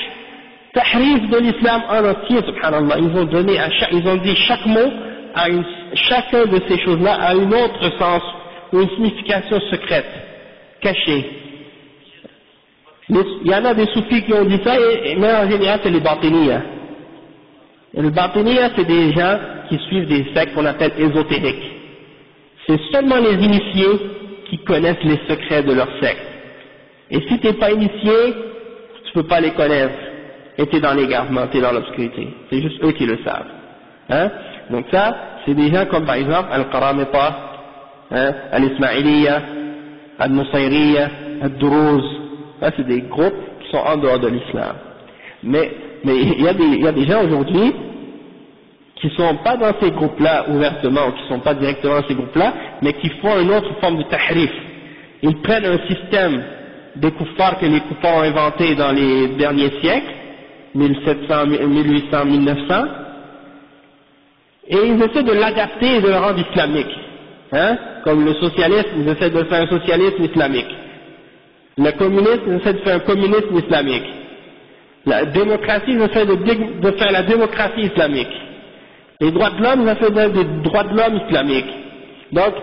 S1: tahrif de l'islam en entier, subhanallah. Ils ont dit chaque mot, chacun de ces choses-là a un autre sens, ou une signification secrète, cachée. Il y en a des soufis qui ont dit ça, mais en général c'est les batiniya. Et les batiniya, c'est des gens qui suivent des sectes qu'on appelle ésotériques. C'est seulement les initiés qui connaissent les secrets de leur secte. Et si tu n'es pas initié, tu peux pas les connaître. Et tu es dans l'égarement, tu es dans l'obscurité. C'est juste eux qui le savent. Hein? Donc ça, c'est des gens comme par exemple Al-Qaramita, Al-Ismaïliya, Al-Nusayriya, Al-Duruz. Ça, c'est des groupes qui sont en dehors de l'islam. Mais il y a des gens aujourd'hui qui sont pas dans ces groupes-là ouvertement, ou qui sont pas directement dans ces groupes-là, mais qui font une autre forme de tahrif. Ils prennent un système des kuffars que les kuffars ont inventé dans les derniers siècles, 1700, 1800, 1900, et ils essaient de l'adapter et de le rendre islamique. Hein? Comme le socialisme, ils essaient de faire un socialisme islamique. Le communisme, ils essaient de faire un communisme islamique. La démocratie, ils essaient de faire la démocratie islamique. Les droits de l'homme, ils essaient de faire des droits de l'homme islamiques. Donc,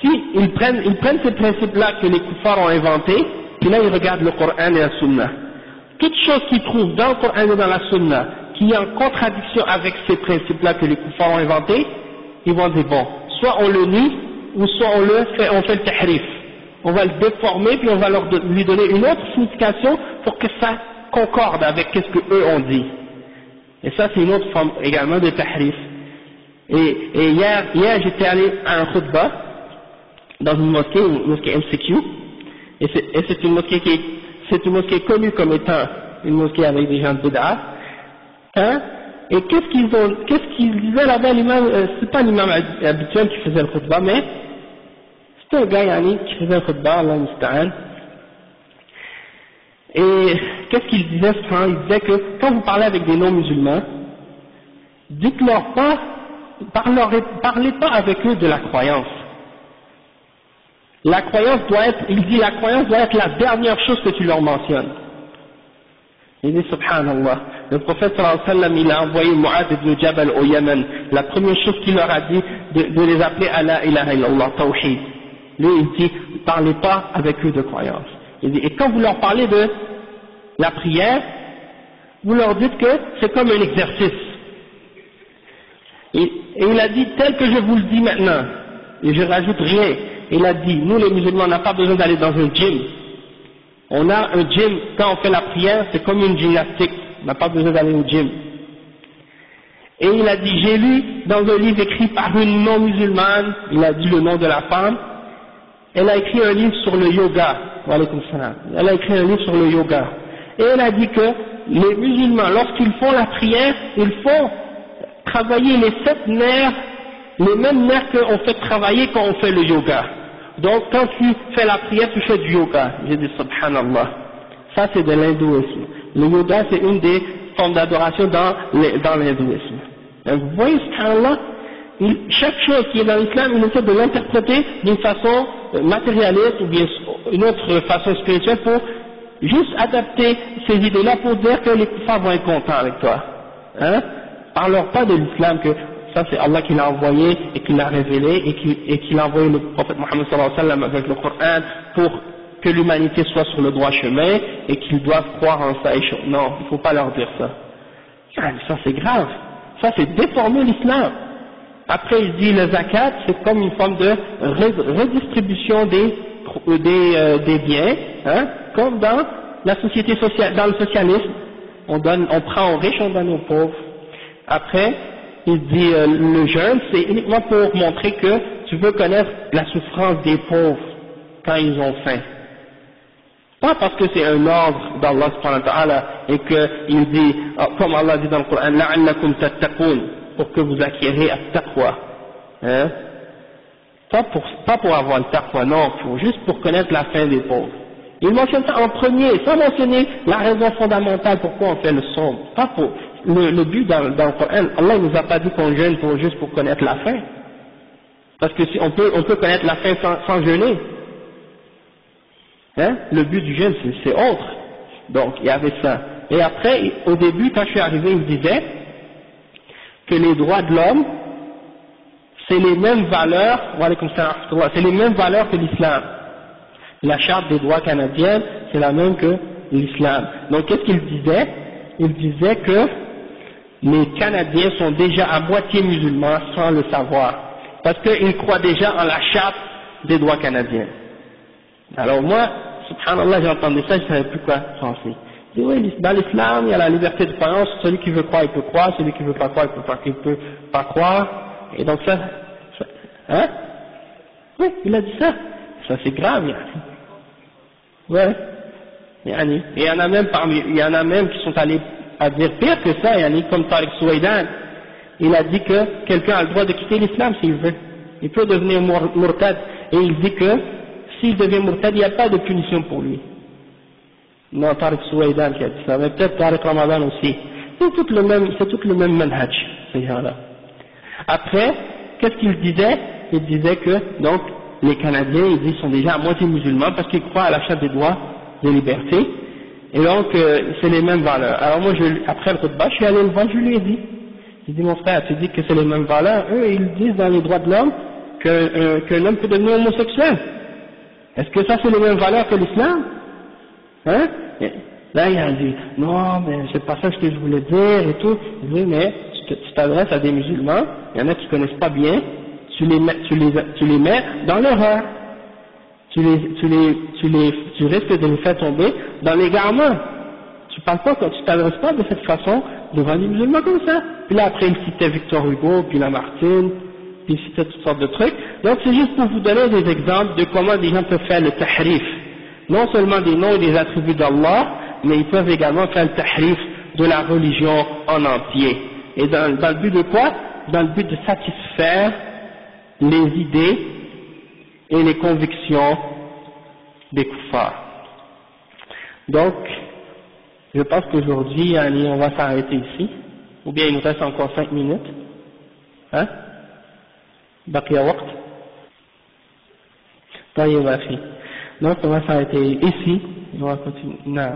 S1: si ils prennent ces principes-là que les kuffars ont inventés, puis là ils regardent le Coran et la Sunna. Toute chose qu'ils trouvent dans le Coran et dans la Sunna qui est en contradiction avec ces principes-là que les kuffars ont inventés, ils vont dire bon, soit on le nie, ou soit on fait le tahrif. On va le déformer, puis on va lui donner une autre signification pour que ça concorde avec ce que eux ont dit. Et ça c'est une autre forme également de tahrif. Et hier j'étais allé à un khutbah dans une mosquée MCQ, et c'est une mosquée connue comme étant une mosquée avec des gens de Bid'a. Hein? Et qu'est-ce qu'ils disaient là-bas, l'imam, c'est pas l'imam habituel qui faisait le khutbah, mais c'était un gars yani, qui faisait le khutbah, Allah musta'an. Et qu'est-ce qu'il disait? Il disait que quand vous parlez avec des non-musulmans, dites-leur pas, parlez pas avec eux de la croyance. La croyance doit être la dernière chose que tu leur mentionnes. Il dit subhanallah, le prophète sallallahu alayhi wa sallam, il a envoyé Mu'adh ibn Jabal au Yémen. La première chose qu'il leur a dit, de les appeler à la ilaha illallah, tawhid. Lui, il dit, parlez pas avec eux de croyance. Il dit, et quand vous leur parlez de la prière, vous leur dites que c'est comme un exercice. Et il a dit, tel que je vous le dis maintenant, et je rajoute rien, il a dit, nous les musulmans, on n'a pas besoin d'aller dans un gym. On a un gym, quand on fait la prière, c'est comme une gymnastique, on n'a pas besoin d'aller au gym. Et il a dit, j'ai lu dans un livre écrit par une non-musulmane, il a dit le nom de la femme, elle a écrit un livre sur le yoga, elle a écrit un livre sur le yoga, et elle a dit que les musulmans, lorsqu'ils font la prière, ils font travailler les 7 nerfs, les mêmes nerfs qu'on fait travailler quand on fait le yoga. Donc quand tu fais la prière, tu fais du yoga. J'ai dit subhanallah. Ça c'est de l'hindouisme. Le yoga c'est une des formes d'adoration dans l'hindouisme. Vous voyez subhanallah, chaque chose qui est dans l'islam, il essaie de l'interpréter d'une façon matérialiste ou bien une autre façon spirituelle pour juste adapter ces idées-là pour dire que les kuffars vont être contents avec toi. Hein? Parle-leur pas de l'islam que ça c'est Allah qui l'a envoyé et qui l'a révélé et qui a envoyé le prophète Mohammed sallallahu alayhi wa sallam avec le Coran pour que l'humanité soit sur le droit chemin et qu'ils doivent croire en ça. Non, il ne faut pas leur dire ça. Ça c'est grave. Ça c'est déformer l'islam. Après il dit le zakat c'est comme une forme de redistribution des biens, hein, comme dans la société sociale, dans le socialisme. On prend aux riches, on donne aux pauvres. Après, il dit le jeûne, c'est uniquement pour montrer que tu veux connaître la souffrance des pauvres quand ils ont faim. Pas parce que c'est un ordre d'Allah subhanahu wa ta'ala et qu'il dit, comme Allah dit dans le Coran, la'allakum tattaqun, pour que vous acquérez at-taqwa. Hein? Pas pour avoir le taqwa, non, juste pour connaître la faim des pauvres. Il mentionne ça en premier, sans mentionner la raison fondamentale pourquoi on fait le somme. Pas pour le but dans le Coran, Allah ne nous a pas dit qu'on jeûne juste pour connaître la faim. Parce que si on peut connaître la faim sans jeûner. Hein? Le but du jeûne c'est autre. Donc il y avait ça. Et après, au début, quand je suis arrivé, il me disait que les droits de l'homme, c'est les mêmes valeurs, c'est les mêmes valeurs que l'islam. La charte des droits canadiens, c'est la même que l'islam. Donc qu'est-ce qu'il disait? Il disait que les Canadiens sont déjà à moitié musulmans sans le savoir, parce qu'ils croient déjà en la charte des droits canadiens. Alors moi, subhanallah, j'ai entendu ça, je ne savais plus quoi penser. Je dis oui, dans l'islam, il y a la liberté de croyance, celui qui veut croire, il peut croire, celui qui veut pas croire, il peut pas croire, et donc ça hein? Oui, il a dit ça. Ça c'est grave, ouais. Et il y en a même qui sont allés à dire pire que ça, comme Tariq Souaidan. Il a dit que quelqu'un a le droit de quitter l'islam s'il veut. Il peut devenir murtad. Et il dit que s'il devient murtad, il n'y a pas de punition pour lui. Non, Tariq Souaidan qui a dit ça, mais peut-être Tariq Ramadan aussi. C'est tout le même manhaj, ces gens-là. Après, qu'est-ce qu'il disait? Il disait que, donc, les Canadiens, ils disent, sont déjà à moitié musulmans parce qu'ils croient à la charte des droits de liberté. Et donc, c'est les mêmes valeurs. Alors moi, après le khutbah, je suis allé le voir, je lui ai dit. J'ai dit, mon frère, tu dis que c'est les mêmes valeurs. Eux, ils disent dans les droits de l'homme qu'un homme peut devenir homosexuel. Est-ce que ça, c'est les mêmes valeurs que l'islam? Hein? Et là, il a dit, non, mais c'est pas ça ce que je voulais dire et tout. Il dit, mais tu t'adresses à des musulmans, il y en a qui connaissent pas bien, tu les mets dans l'erreur. Tu risques de les faire tomber dans l'égarement. Tu t'adresses pas de cette façon devant les musulmans comme ça. Puis là après il citait Victor Hugo, puis Lamartine, puis il citait toutes sortes de trucs. Donc c'est juste pour vous donner des exemples de comment des gens peuvent faire le tahrif. Non seulement des noms et des attributs d'Allah, mais ils peuvent également faire le tahrif de la religion en entier. Et dans le but de quoi? Dans le but de satisfaire les idées et les convictions des kuffars. Donc, je pense qu'aujourd'hui, on va s'arrêter ici, ou bien il nous reste encore 5 minutes. Hein? Baqiya waqt. طيب أخي. Donc, on va s'arrêter ici, on va continuer. Non.